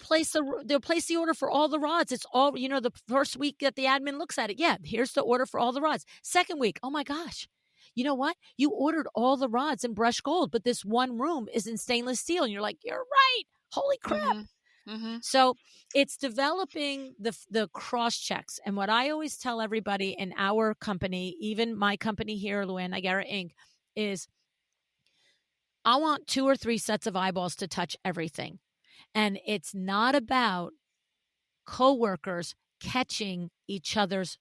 place the order for all the rods. It's all, the first week that the admin looks at it. Yeah, here's the order for all the rods. Second week, oh my gosh. You know what? You ordered all the rods in brushed gold, but this one room is in stainless steel. And you're like, you're right. Holy crap. Mm-hmm. Mm-hmm. So it's developing the cross checks. And what I always tell everybody in our company, even my company here, LuAnn Nigara Inc., is I want 2 or 3 sets of eyeballs to touch everything. And it's not about coworkers catching each other's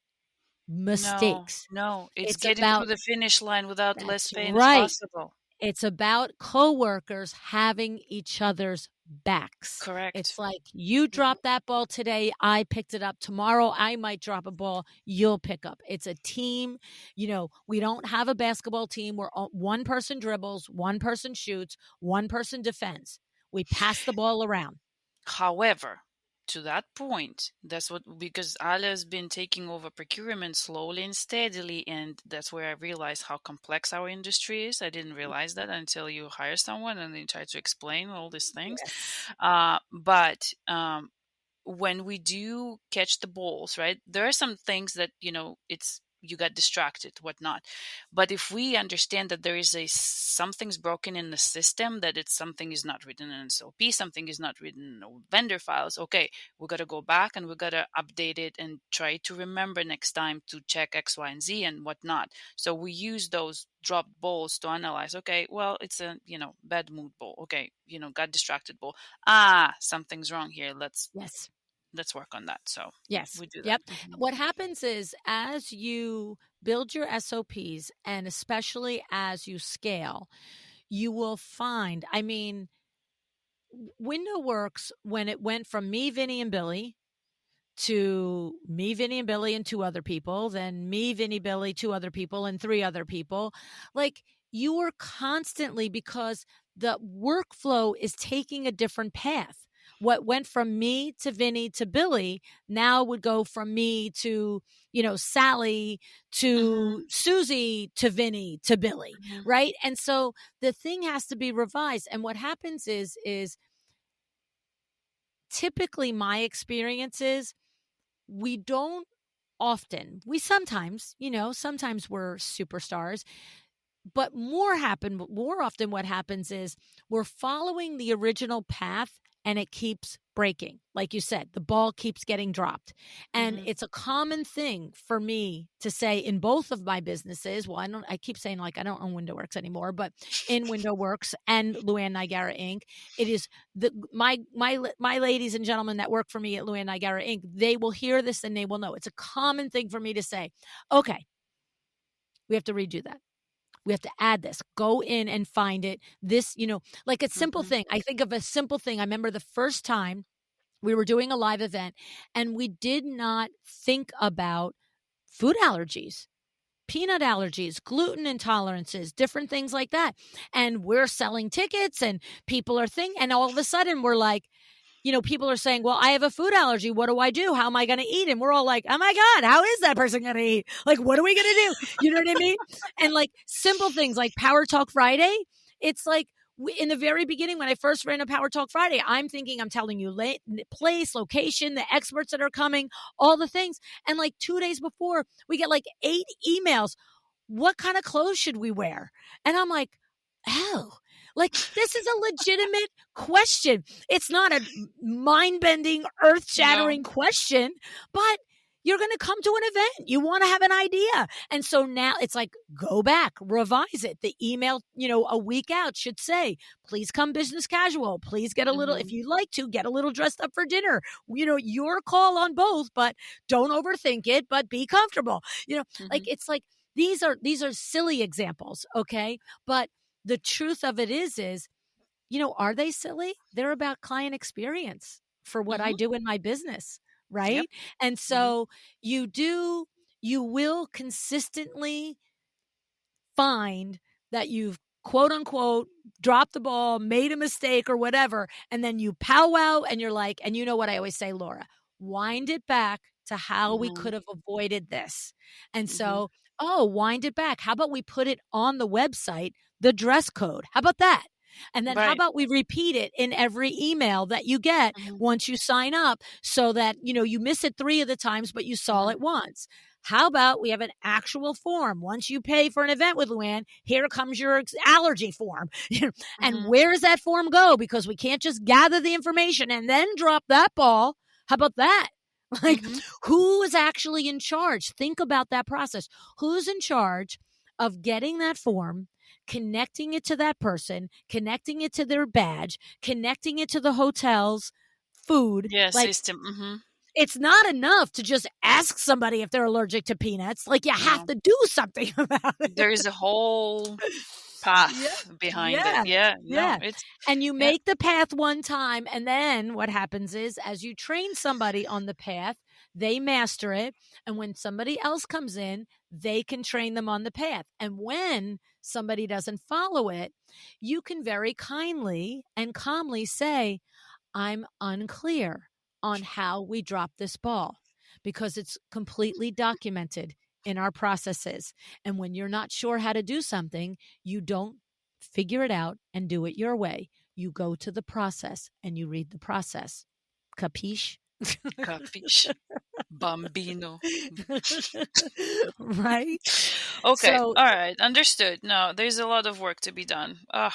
No, mistakes. no, it's It's getting to about, the finish line without less that's pain as right. possible. It's about coworkers having each other's backs. Correct. It's like, you Mm-hmm. dropped that ball today, I picked it up. Tomorrow, I might drop a ball, you'll pick up. It's a team. We don't have a basketball team where one person dribbles, one person shoots, one person defends. We pass the ball around. However, to that point, that's what, because Ale has been taking over procurement slowly and steadily, and that's where I realized how complex our industry is. I didn't realize that until you hire someone and they try to explain all these things. Yes. But when we do catch the balls, right, there are some things that, it's, you got distracted, whatnot. But if we understand that there is something's broken in the system, that it's something is not written in SOP, something is not written in the vendor files, okay, we got to go back and we got to update it and try to remember next time to check X, Y, and Z and whatnot. So we use those dropped balls to analyze, okay, well, it's a, bad mood ball, okay, got distracted ball, something's wrong here, Yes. let's work on that. So Yes. we do that. Yep. What happens is, as you build your SOPs, and especially as you scale, you will find, I mean, Window Works, when it went from me, Vinny, and Billy to me, Vinny, and Billy, and two other people, then me, Vinny, Billy, two other people, and three other people, like, you were constantly, because the workflow is taking a different path. What went from me to Vinny to Billy now would go from me to, Sally to Susie to Vinny to Billy, right? And so the thing has to be revised. And what happens is typically my experience is, we don't often, we sometimes, sometimes we're superstars, but more often what happens is, we're following the original path and it keeps breaking. Like you said, the ball keeps getting dropped. And it's a common thing for me to say in both of my businesses. Well, I keep saying, like, I don't own Window Works anymore, but in Window Works and LuAnn Nigara Inc., it is my ladies and gentlemen that work for me at LuAnn Nigara Inc., they will hear this and they will know. It's a common thing for me to say, okay, we have to redo that. We have to add this, go in and find it. This, like a simple thing. I think of a simple thing. I remember the first time we were doing a live event and we did not think about food allergies, peanut allergies, gluten intolerances, different things like that. And we're selling tickets and people are and all of a sudden we're like, people are saying, well, I have a food allergy. What do I do? How am I going to eat? And we're all like, oh my God, how is that person going to eat? Like, what are we going to do? You know what I mean? And like simple things like Power Talk Friday. It's like, in the very beginning, when I first ran a Power Talk Friday, I'm telling you place, location, the experts that are coming, all the things. And like 2 days before, we get like 8 emails. What kind of clothes should we wear? And I'm like, oh, like, this is a legitimate question. It's not a mind-bending, earth-shattering question, but you're going to come to an event. You want to have an idea. And so now it's like, go back, revise it. The email, a week out should say, please come business casual. Please get a little, if you'd like to, get a little dressed up for dinner. Your call on both, but don't overthink it, but be comfortable. Like, it's like, these are silly examples, okay? But the truth of it is, are they silly? They're about client experience for what I do in my business, right? Yep. And so you will consistently find that you've, quote unquote, dropped the ball, made a mistake or whatever, and then you powwow and you're like, and you know what I always say, Laura, wind it back to how we could have avoided this. And so, wind it back. How about we put it on the website, the dress code? How about that? And then how about we repeat it in every email that you get once you sign up, so that, you miss it 3 of the times, but you saw it once. How about we have an actual form? Once you pay for an event with LuAnn, here comes your allergy form. And where does that form go? Because we can't just gather the information and then drop that ball. How about that? Like, who is actually in charge? Think about that process. Who's in charge of getting that form, connecting it to that person, connecting it to their badge, connecting it to the hotel's food? System. It's not enough to just ask somebody if they're allergic to peanuts. Like, you have to do something about it. There is a whole path behind it. Yeah. And you make the path one time, and then what happens is, as you train somebody on the path, they master it. And when somebody else comes in, they can train them on the path. And when somebody doesn't follow it, you can very kindly and calmly say, I'm unclear on how we drop this ball, because it's completely documented in our processes. And when you're not sure how to do something, you don't figure it out and do it your way. You go to the process and you read the process. Capiche? Capiche? Bambino. Right? Okay. So, All right. Understood. No, there's a lot of work to be done. Ugh.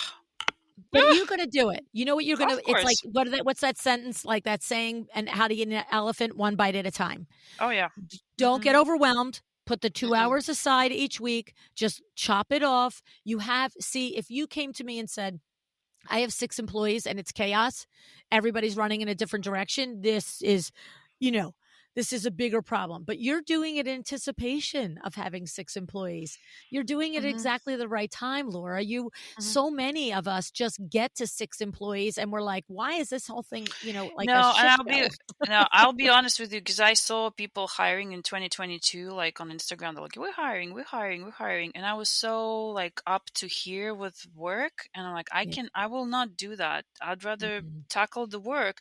but you're going to do it. You know what you're going Of to, it's like, course. what's that sentence, like that saying, and how to get an elephant one bite at a time. Oh, yeah. Don't get overwhelmed. Put the 2 hours Mm-hmm. aside each week. Just chop it off. See, if you came to me and said, I have 6 employees and it's chaos, everybody's running in a different direction, you know, this is a bigger problem. But you're doing it in anticipation of having 6 employees. You're doing it at Mm-hmm. exactly the right time, Laura. Mm-hmm. So many of us just get to 6 employees and we're like, why is this whole thing, like a No, and shit show? I'll be honest with you, because I saw people hiring in 2022, like on Instagram. They're like, "We're hiring, we're hiring, we're hiring," and I was so like up to here with work, and I'm like, Yeah. I will not do that. I'd rather Mhm. tackle the work,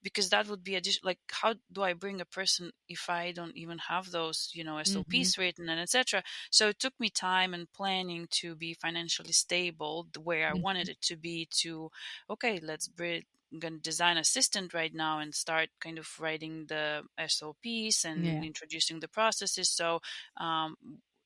because that would be like, how do I bring a person if I don't even have those, Mhm. SOPs written and etc. So it took me time and planning to be financially stable the way I wanted Mhm. it to be. To okay, let's bring gonna design assistant right now and start kind of writing the SOPs and Yeah. introducing the processes. So um,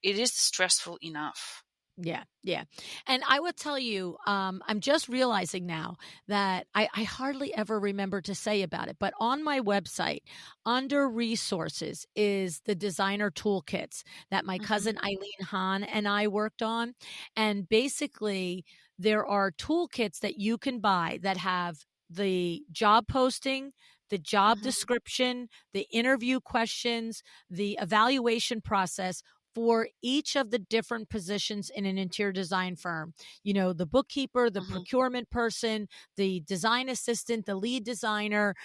it is stressful enough. Yeah, yeah. And I will tell you, I'm just realizing now that I hardly ever remember to say about it, but on my website, under resources, is the designer toolkits that my Mm-hmm. cousin Eileen Hahn and I worked on. And basically, there are toolkits that you can buy that have the job posting, the job Mm-hmm. description, the interview questions, the evaluation process for each of the different positions in an interior design firm. The bookkeeper, the Mm-hmm. procurement person, the design assistant, the lead designer,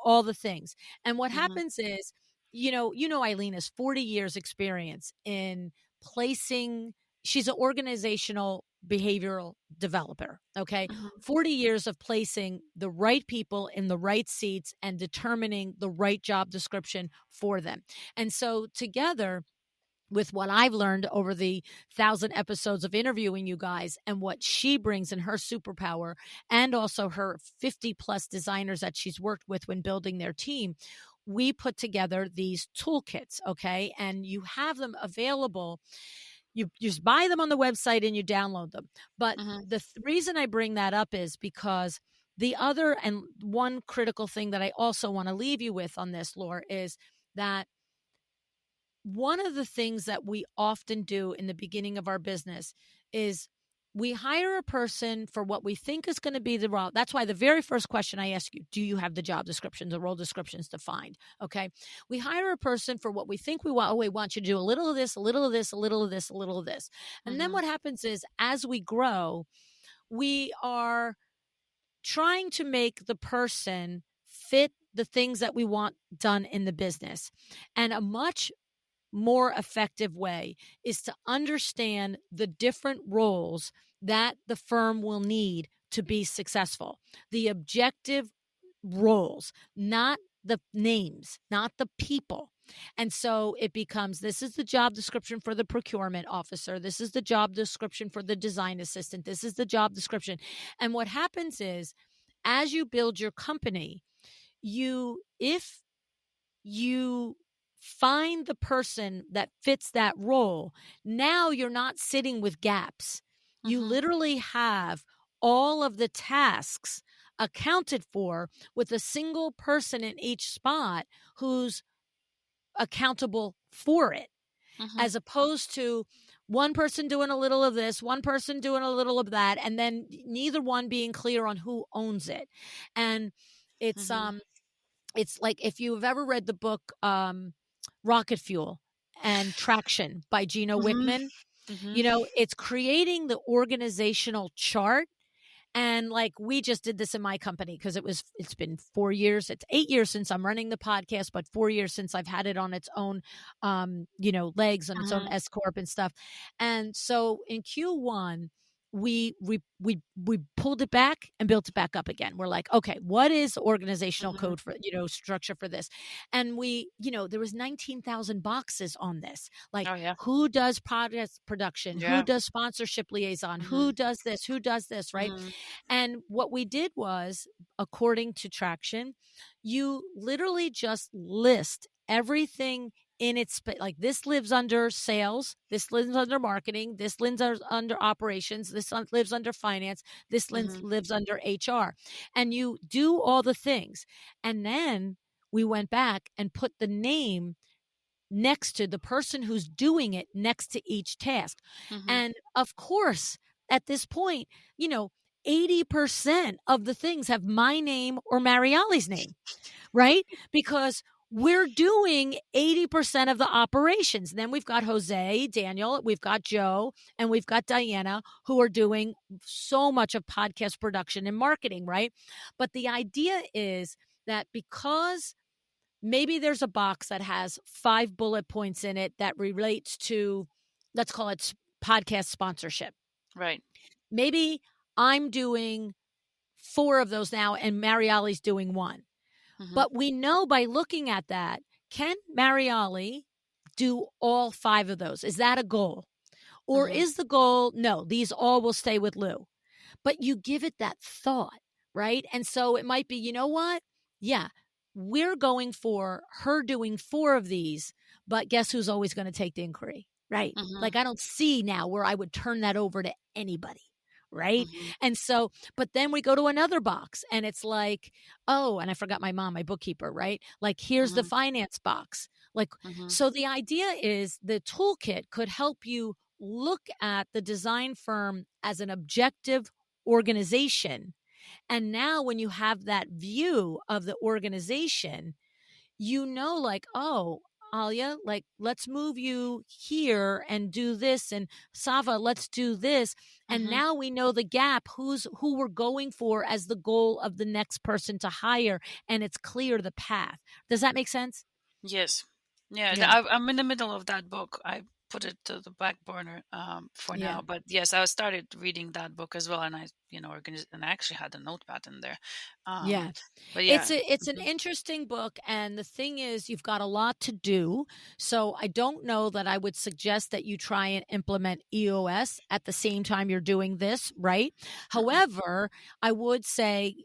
all the things. And what Mm-hmm. happens is, Eileen has 40 years experience in placing, she's an organizational behavioral developer. Okay. Mm-hmm. 40 years of placing the right people in the right seats and determining the right job description for them. And so together, with what I've learned over the 1,000 episodes of interviewing you guys and what she brings in her superpower, and also her 50 plus designers that she's worked with when building their team, we put together these toolkits. Okay. And you have them available. You just buy them on the website and you download them. But Mm-hmm. the reason I bring that up is because the other and one critical thing that I also want to leave you with on this, Laura, is that one of the things that we often do in the beginning of our business is we hire a person for what we think is going to be the role. That's why the very first question I ask you, do you have the job descriptions, the role descriptions defined? Okay. We hire a person for what we think we want. Oh, we want you to do a little of this, a little of this, a little of this, a little of this. And then Mm-hmm. what happens is as we grow, we are trying to make the person fit the things that we want done in the business. And a much more effective way is to understand the different roles that the firm will need to be successful. The objective roles, not the names, not the people. And so it becomes, this is the job description for the procurement officer. This is the job description for the design assistant. This is the job description. And what happens is, as you build your company, if you find the person that fits that role, now you're not sitting with gaps. You Mm-hmm. literally have all of the tasks accounted for with a single person in each spot who's accountable for it, Mm-hmm. as opposed to one person doing a little of this, one person doing a little of that, and then neither one being clear on who owns it. And it's Mm-hmm. it's like if you've ever read the book Rocket Fuel and Traction by Gino Mm-hmm. Wickman, Mm-hmm. it's creating the organizational chart. And like we just did this in my company because it's been 4 years. It's 8 years since I'm running the podcast, but 4 years since I've had it on its own, legs, on its own Mm-hmm. S corp and stuff. And so in Q1, we pulled it back and built it back up again. We're like, okay, what is the organizational Mm-hmm. code for, structure for this? And there was 19,000 boxes on this. Like, Oh yeah. who does product production? Who Yeah. does sponsorship liaison? Mm-hmm. Who does this? Who does this? Right. Mm-hmm. And what we did was, according to Traction, you literally just list everything in its like, this lives under sales, this lives under marketing, this lives under operations, this lives under finance, this Mm-hmm. lives under HR. And you do all the things. And then we went back and put the name next to the person who's doing it, next to each task. Mm-hmm. And of course, at this point, 80% of the things have my name or Mariali's name, right? Because we're doing 80% of the operations. Then we've got Jose, Daniel, we've got Joe, and we've got Diana, who are doing so much of podcast production and marketing, right? But the idea is that because maybe there's a box that has 5 bullet points in it that relates to, let's call it podcast sponsorship. Right. Maybe I'm doing 4 of those now and Mariali's doing 1. Mm-hmm. But we know by looking at that, can Mariali do all 5 of those? Is that a goal? Or Mm-hmm. is the goal, no, these all will stay with Lou? But you give it that thought, right? And so it might be, you know what? Yeah, we're going for her doing 4 of these, but guess who's always going to take the inquiry, right? Mm-hmm. Like, I don't see now where I would turn that over to anybody. Right. Mm-hmm. And so, but then we go to another box and it's like, oh, and I forgot my mom, my bookkeeper, right? Like, here's the Mm-hmm. finance box. Like, Mm-hmm. so the idea is the toolkit could help you look at the design firm as an objective organization. And now when you have that view of the organization, like, oh, Alia, like, let's move you here and do this. And Sava, let's do this. And Mm-hmm. now we know the gap, who we're going for as the goal of the next person to hire. And it's clear the path. Does that make sense? Yes. Yeah, Yeah. I'm in the middle of that book. I put it to the back burner for Yeah. now. But yes, I started reading that book as well, and I, and I actually had a notepad in there. Um, Yeah. but yeah. It's an Mm-hmm. interesting book, and the thing is, you've got a lot to do. So I don't know that I would suggest that you try and implement EOS at the same time you're doing this, right? Mm-hmm. However, I would say,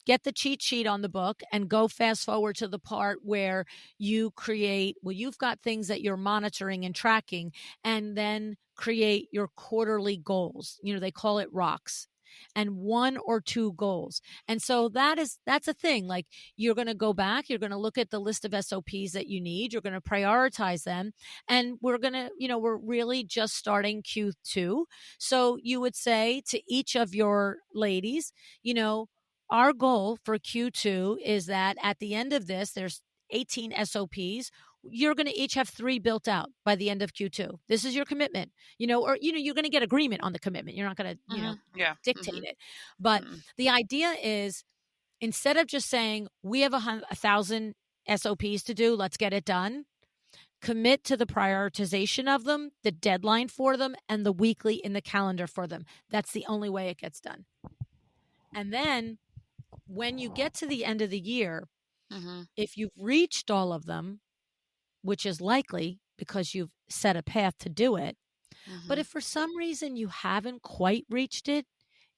get the cheat sheet on the book and go fast forward to the part where you create, well, you've got things that you're monitoring and tracking, and then create your quarterly goals. They call it rocks, and 1 or 2 goals. And so that's a thing. Like, you're going to go back, you're going to look at the list of SOPs that you need, you're going to prioritize them. And we're going to, we're really just starting Q2. So you would say to each of your ladies, our goal for Q2 is that at the end of this, there's 18 SOPs. You're going to each have 3 built out by the end of Q2. This is your commitment, or, you're going to get agreement on the commitment. You're not going to, Mm-hmm. Yeah. dictate Mm-hmm. it. But Mm-hmm. the idea is, instead of just saying, we have 1,000 SOPs to do, let's get it done, commit to the prioritization of them, the deadline for them, and the weekly in the calendar for them. That's the only way it gets done. And then when you get to the end of the year, Mm-hmm. if you've reached all of them, which is likely because you've set a path to do it, but Mm-hmm. if for some reason you haven't quite reached it,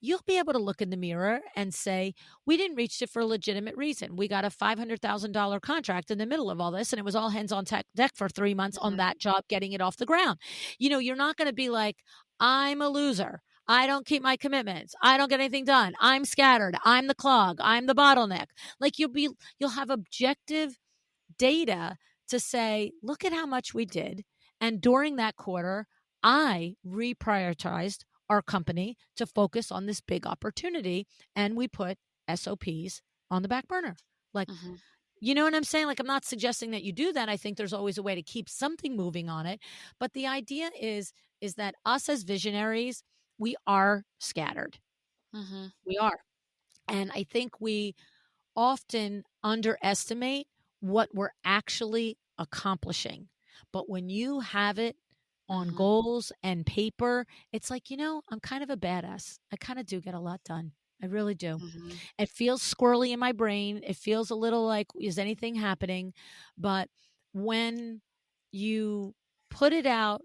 you'll be able to look in the mirror and say, we didn't reach it for a legitimate reason. We got a $500,000 contract in the middle of all this, and it was all hands on deck for 3 months on Mm-hmm. that job, getting it off the ground. You're not going to be like, I'm a loser. I don't keep my commitments. I don't get anything done. I'm scattered. I'm the clog. I'm the bottleneck. Like, you'll have objective data to say, look at how much we did. And during that quarter, I reprioritized our company to focus on this big opportunity, and we put SOPs on the back burner. Like, Mm-hmm. you know what I'm saying? Like, I'm not suggesting that you do that. I think there's always a way to keep something moving on it. But the idea is that us as visionaries, we are scattered. Mm-hmm. We are. And I think we often underestimate what we're actually accomplishing. But when you have it on goals and paper, it's like, I'm kind of a badass. I kind of do get a lot done. I really do. Mhm. It feels squirrely in my brain. It feels a little like, is anything happening? But when you put it out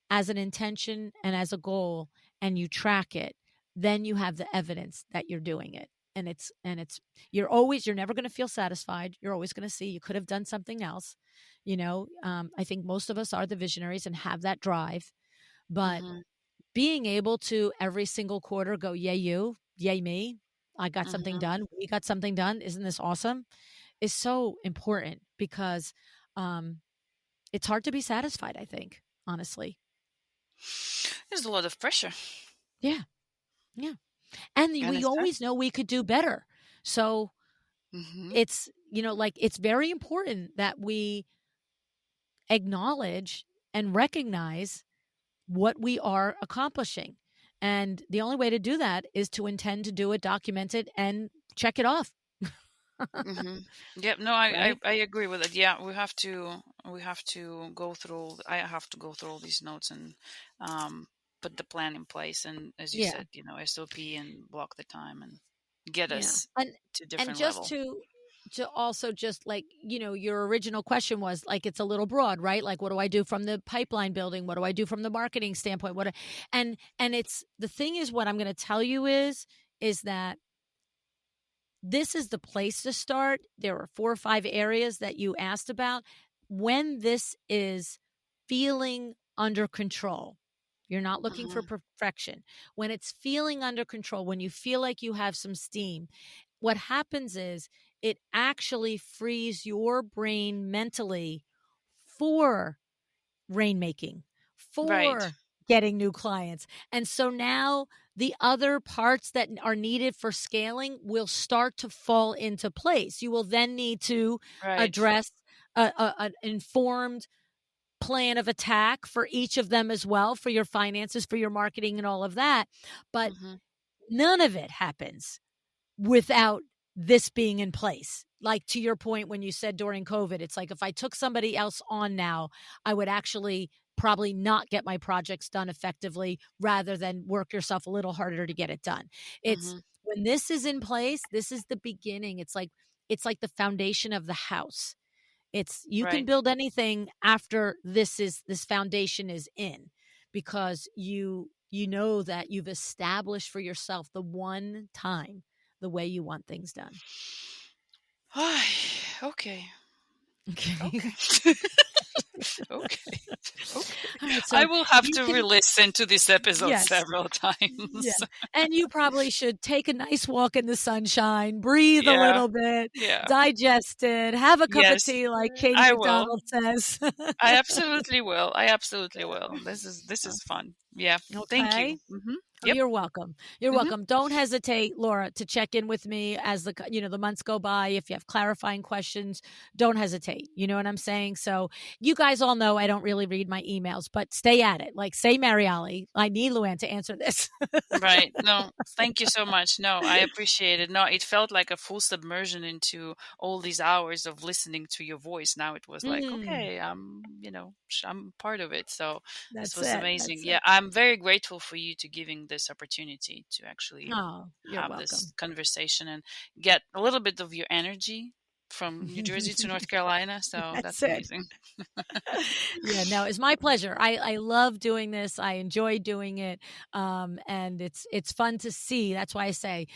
as an intention and as a goal and you track it, then you have the evidence that you're doing it. And it's you're never going to feel satisfied. You're always going to see you could have done something else. I think most of us are the visionaries and have that drive, but Mhm. being able to every single quarter go, yay you, yay me, I got something Mhm. done, we got something done, isn't this awesome, is so important because um, it's hard to be satisfied, I think, honestly. There's a lot of pressure. Yeah. Yeah. And And we it's time. always know we could do better. So Mhm. it's, like it's very important that we acknowledge and recognize what we are accomplishing. And the only way to do that is to intend to do it, document it, and check it off. Mhm. Yep. No, I, I Right? I agree with it. Yeah, we have to go through. I have to go through all these notes and um put the plan in place. And as you Yeah. said, SOP and block the time and get Yeah. us to a And different just level. to also just like, your original question was like it's a little broad, right? Like what do I do from the pipeline building? What do I do from the marketing standpoint? And it's the thing is what I'm going to tell you is that this is the place to start. There are 4 or 5 areas that you asked about. When this is feeling under control, you're not looking for Mhm. perfection. When it's feeling under control, when you feel like you have some steam, what happens is it actually frees your brain mentally for rainmaking, Right. for getting new clients. And so now the other parts that are needed for scaling will start to fall into place. You will then need to Right. address an informed plan of attack for each of them as well, for your finances, for your marketing, and all of that. But Mhm. none of it happens without this being in place. Like to your point, when you said during COVID, it's like if I took somebody else on now, I would actually probably not get my projects done effectively rather than work yourself a little harder to get it done. It's Mhm. when this is in place, this is the beginning. It's like the foundation of the house. It's you can Right. build anything after this foundation is in because you know that you've established for yourself the one time the way you want things done. Okay. Okay. Okay. Okay. Okay. All right. I So will have you to can, re-listen to this episode yes. several Yeah. times. And you probably should take a nice walk in the sunshine, breathe a Yeah. little bit, Yeah. digest it, have a cup of Yes. tea like Katie I will. McDonald says. I absolutely will. I absolutely will. This is fun. Yeah. Thank you. Okay. Mhm. Oh, Yep. you're welcome. You're Mhm. welcome. Don't hesitate, Laura, to check in with me as the months go by. If you have clarifying questions, don't hesitate. You know what I'm saying? So you guys all know I don't really read my emails, but stay at it. Like say Mariali, I need LuAnn to answer this. Right. No, thank you so much. No, I appreciate it. No, it felt like a full submersion into all these hours of listening to your voice. Now it was like, Mm, okay, I'm part of it. So this that's was it. amazing. That's Yeah, it. I'm very grateful for you to giving this opportunity to actually Oh, you're have this welcome. conversation and get a little bit of your energy from New Jersey to North Carolina. So That's that's it. amazing. Yeah, no, it's my pleasure. I love doing this. I enjoy doing it. And it's fun to see. That's why I say,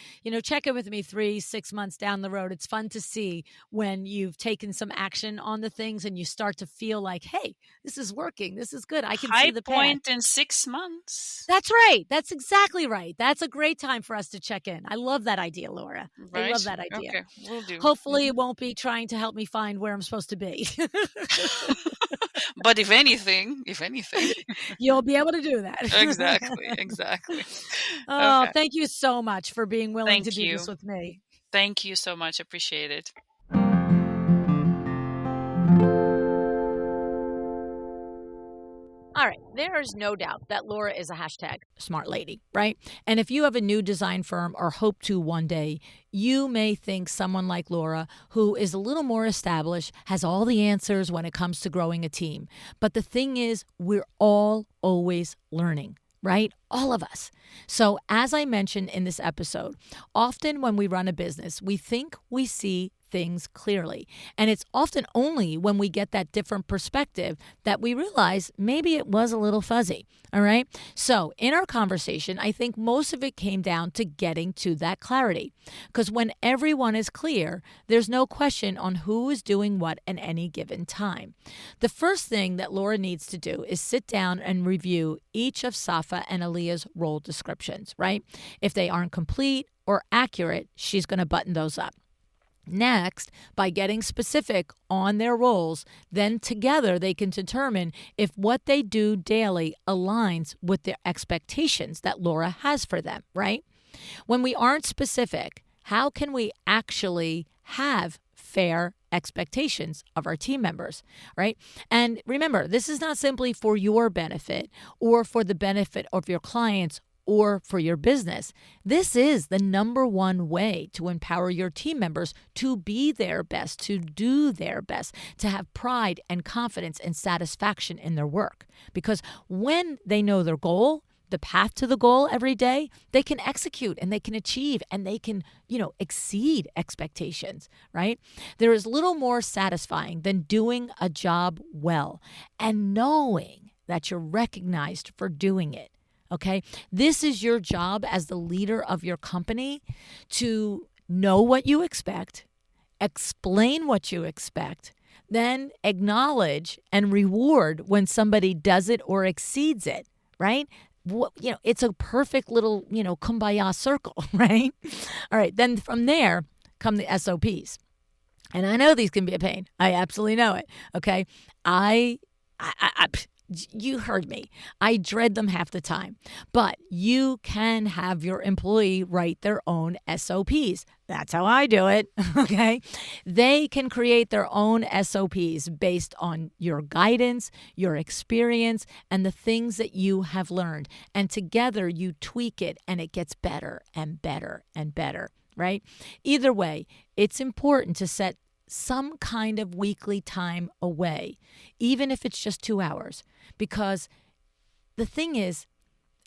check in with me 3-6 months down the road. It's fun to see when you've taken some action on the things and you start to feel like, hey, this is working. This is good. I can see High the path. point in 6 months, That's right. That's exactly right. That's a great time for us to check in. I love that idea, Laura. I love right? that idea. Okay, we'll do. Hopefully, Mhm. it won't be trying to help me find where I'm supposed to be. But if anything, You'll be able to do that. exactly, exactly. Oh, Okay. thank you so much for being willing to Thank do this you. with me. Thank you so much. Appreciate it. All right. there is no doubt that Laura is a hashtag smart lady, right? And if you have a new design firm or hope to one day, you may think someone like Laura, who is a little more established, has all the answers when it comes to growing a team. But the thing is, we're all always learning, right? All of us. So as I mentioned in this episode, often when we run a business, we think we see things clearly. And it's often only when we get that different perspective that we realize maybe it was a little fuzzy. All right. So in our conversation, I think most of it came down to getting to that clarity. Because when everyone is clear, there's no question on who is doing what at any given time. The first thing that Laura needs to do is sit down and review each of Safa and Aaliyah's role descriptions, right? If they aren't complete or accurate, she's going to button those up. Next, by getting specific on their roles, then together they can determine if what they do daily aligns with the expectations that Laura has for them, right? When we aren't specific, how can we actually have fair expectations of our team members, right? And remember, this is not simply for your benefit or for the benefit of your clients or for your business. This is the number one way to empower your team members to be their best, to do their best, to have pride and confidence and satisfaction in their work. Because when they know their goal, the path to the goal every day, they can execute and they can achieve and they can, exceed expectations, right? There is little more satisfying than doing a job well and knowing that you're recognized for doing it. Okay, this is your job as the leader of your company to know what you expect, explain what you expect, then acknowledge and reward when somebody does it or exceeds it, right? It's a perfect little, kumbaya circle, right? All right, then from there come the SOPs. And I know these can be a pain. I absolutely know it. Okay, you heard me. I dread them half the time. But you can have your employee write their own SOPs. That's how I do it, okay? They can create their own SOPs based on your guidance, your experience, and the things that you have learned. And together you tweak it and it gets better and better and better, right? Either way, it's important to set some kind of weekly time away, even if it's just 2 hours. Because the thing is,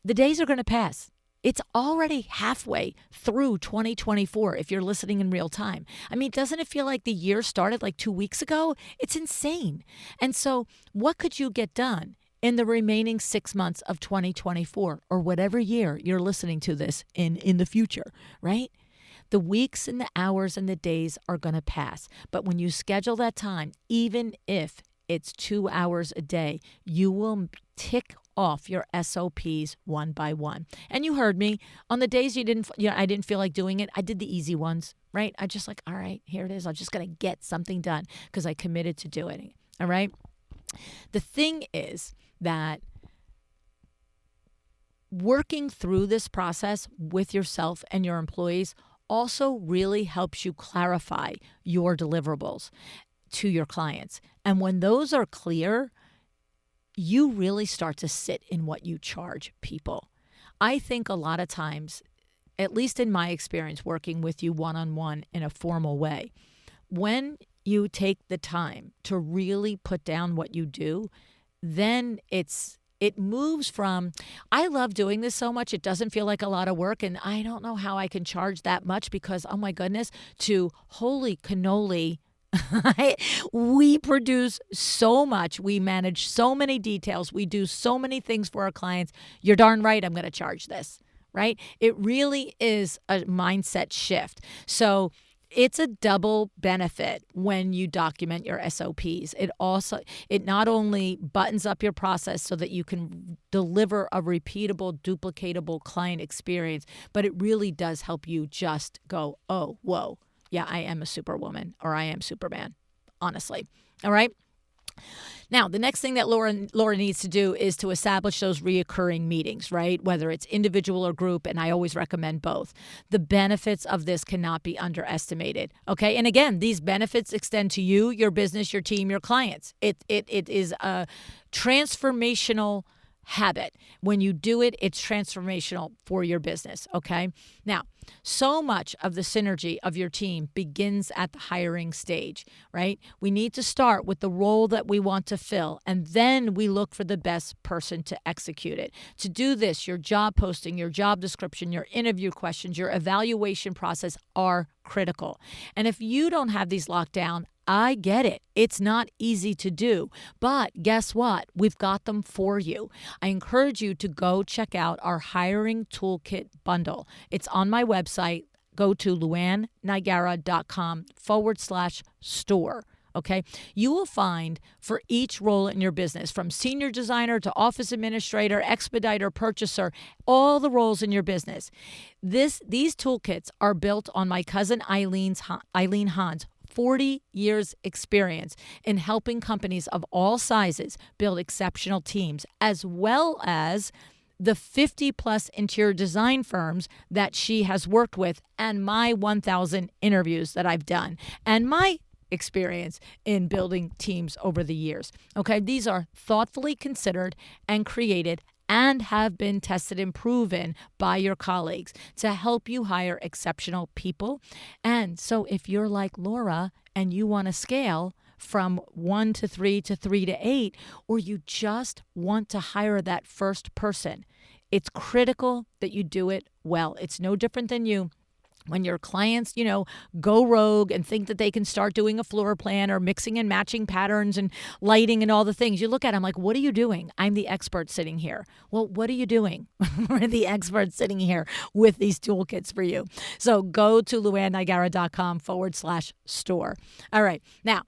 the days are going to pass. It's already halfway through 2024 if you're listening in real time. I mean, doesn't it feel like the year started like 2 weeks ago? It's insane. And so what could you get done in the remaining 6 months of 2024 or whatever year you're listening to this in the future, right? The weeks and the hours and the days are going to pass. But when you schedule that time, even if it's 2 hours a day, you will tick off your SOPs one by one. And you heard me on the days I didn't feel like doing it. I did the easy ones, right? I just all right, here it is. I'm just going to get something done because I committed to doing it. All right. The thing is that working through this process with yourself and your employees also really helps you clarify your deliverables to your clients. And when those are clear, you really start to sit in what you charge people. I think a lot of times, at least in my experience working with you one-on-one in a formal way, when you take the time to really put down what you do, then it moves from, I love doing this so much, it doesn't feel like a lot of work, and I don't know how I can charge that much because, oh my goodness, to holy cannoli, we produce so much, we manage so many details, we do so many things for our clients, you're darn right I'm going to charge this, right? It really is a mindset shift. So it's a double benefit when you document your SOPs. It not only buttons up your process so that you can deliver a repeatable, duplicatable client experience, but it really does help you just go, oh, whoa, yeah, I am a superwoman or I am Superman, honestly. All right. Now, the next thing that Laura needs to do is to establish those reoccurring meetings, right? Whether it's individual or group, and I always recommend both. The benefits of this cannot be underestimated, okay? And again, these benefits extend to you, your business, your team, your clients. It is a transformational habit. When you do it, it's transformational for your business, okay? Now, so much of the synergy of your team begins at the hiring stage, right? We need to start with the role that we want to fill, and then we look for the best person to execute it. To do this, your job posting, your job description, your interview questions, your evaluation process are critical. And if you don't have these locked down, I get it. It's not easy to do, but guess what? We've got them for you. I encourage you to go check out our hiring toolkit bundle. It's on my website. Go to LuAnnNigara.com/store. Okay. You will find for each role in your business, from senior designer to office administrator, expediter, purchaser, all the roles in your business. These toolkits are built on my cousin Eileen Hahn's 40 years experience in helping companies of all sizes build exceptional teams, as well as the 50 plus interior design firms that she has worked with, and my 1,000 interviews that I've done, and my experience in building teams over the years. Okay, these are thoughtfully considered and created and have been tested and proven by your colleagues to help you hire exceptional people. And so if you're like Laura and you want to scale from 1 to 3 to 3 to 8, or you just want to hire that first person, it's critical that you do it well. It's no different than you. When your clients, go rogue and think that they can start doing a floor plan or mixing and matching patterns and lighting and all the things, you look at them like, what are you doing? I'm the expert sitting here. Well, what are you doing? We're the experts sitting here with these toolkits for you. So go to LuAnnNigara.com/store. All right. Now,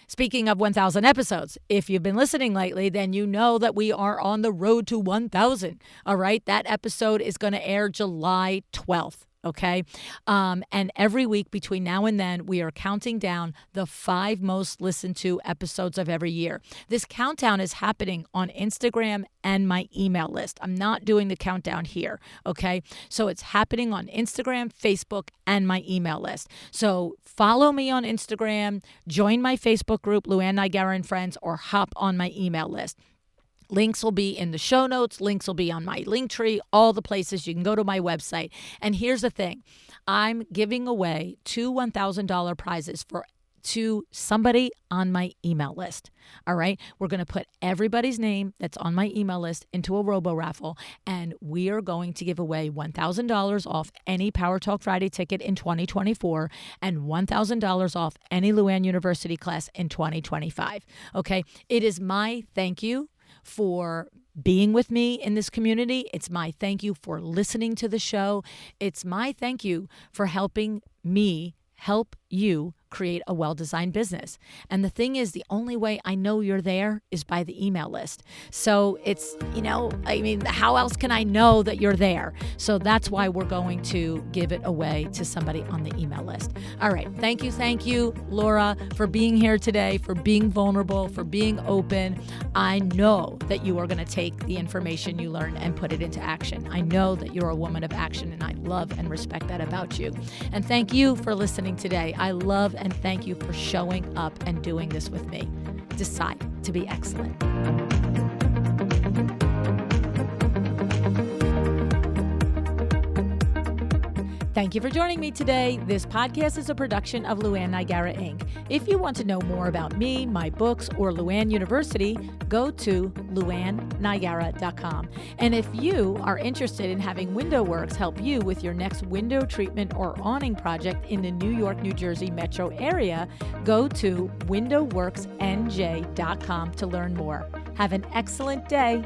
speaking of 1,000 episodes, if you've been listening lately, then you know that we are on the road to 1,000. All right. That episode is going to air July 12th. Okay. And every week between now and then, we are counting down the 5 most listened to episodes of every year. This countdown is happening on Instagram and my email list. I'm not doing the countdown here. Okay. So it's happening on Instagram, Facebook, and my email list. So follow me on Instagram, join my Facebook group, LuAnn Nigara and Friends, or hop on my email list. Links will be in the show notes. Links will be on my link tree, all the places. You can go to my website. And here's the thing. I'm giving away 2 $1,000 prizes to somebody on my email list. All right. We're going to put everybody's name that's on my email list into a robo raffle, and we are going to give away $1,000 off any Power Talk Friday ticket in 2024 and $1,000 off any LuAnn University class in 2025. Okay. It is my thank you for being with me in this community. It's my thank you for listening to the show. It's my thank you for helping me help you create a well-designed business. And the thing is, the only way I know you're there is by the email list. So it's, how else can I know that you're there? So that's why we're going to give it away to somebody on the email list. All right. Thank you, Laura, for being here today, for being vulnerable, for being open. I know that you are going to take the information you learn and put it into action. I know that you're a woman of action, and I love and respect that about you. And thank you for listening today. I love and thank you for showing up and doing this with me. Decide to be excellent. Thank you for joining me today. This podcast is a production of LuAnn Nigara, Inc. If you want to know more about me, my books, or LuAnn University, go to LuAnnNigara.com. And if you are interested in having WindowWorks help you with your next window treatment or awning project in the New York, New Jersey metro area, go to WindowWorksNJ.com to learn more. Have an excellent day.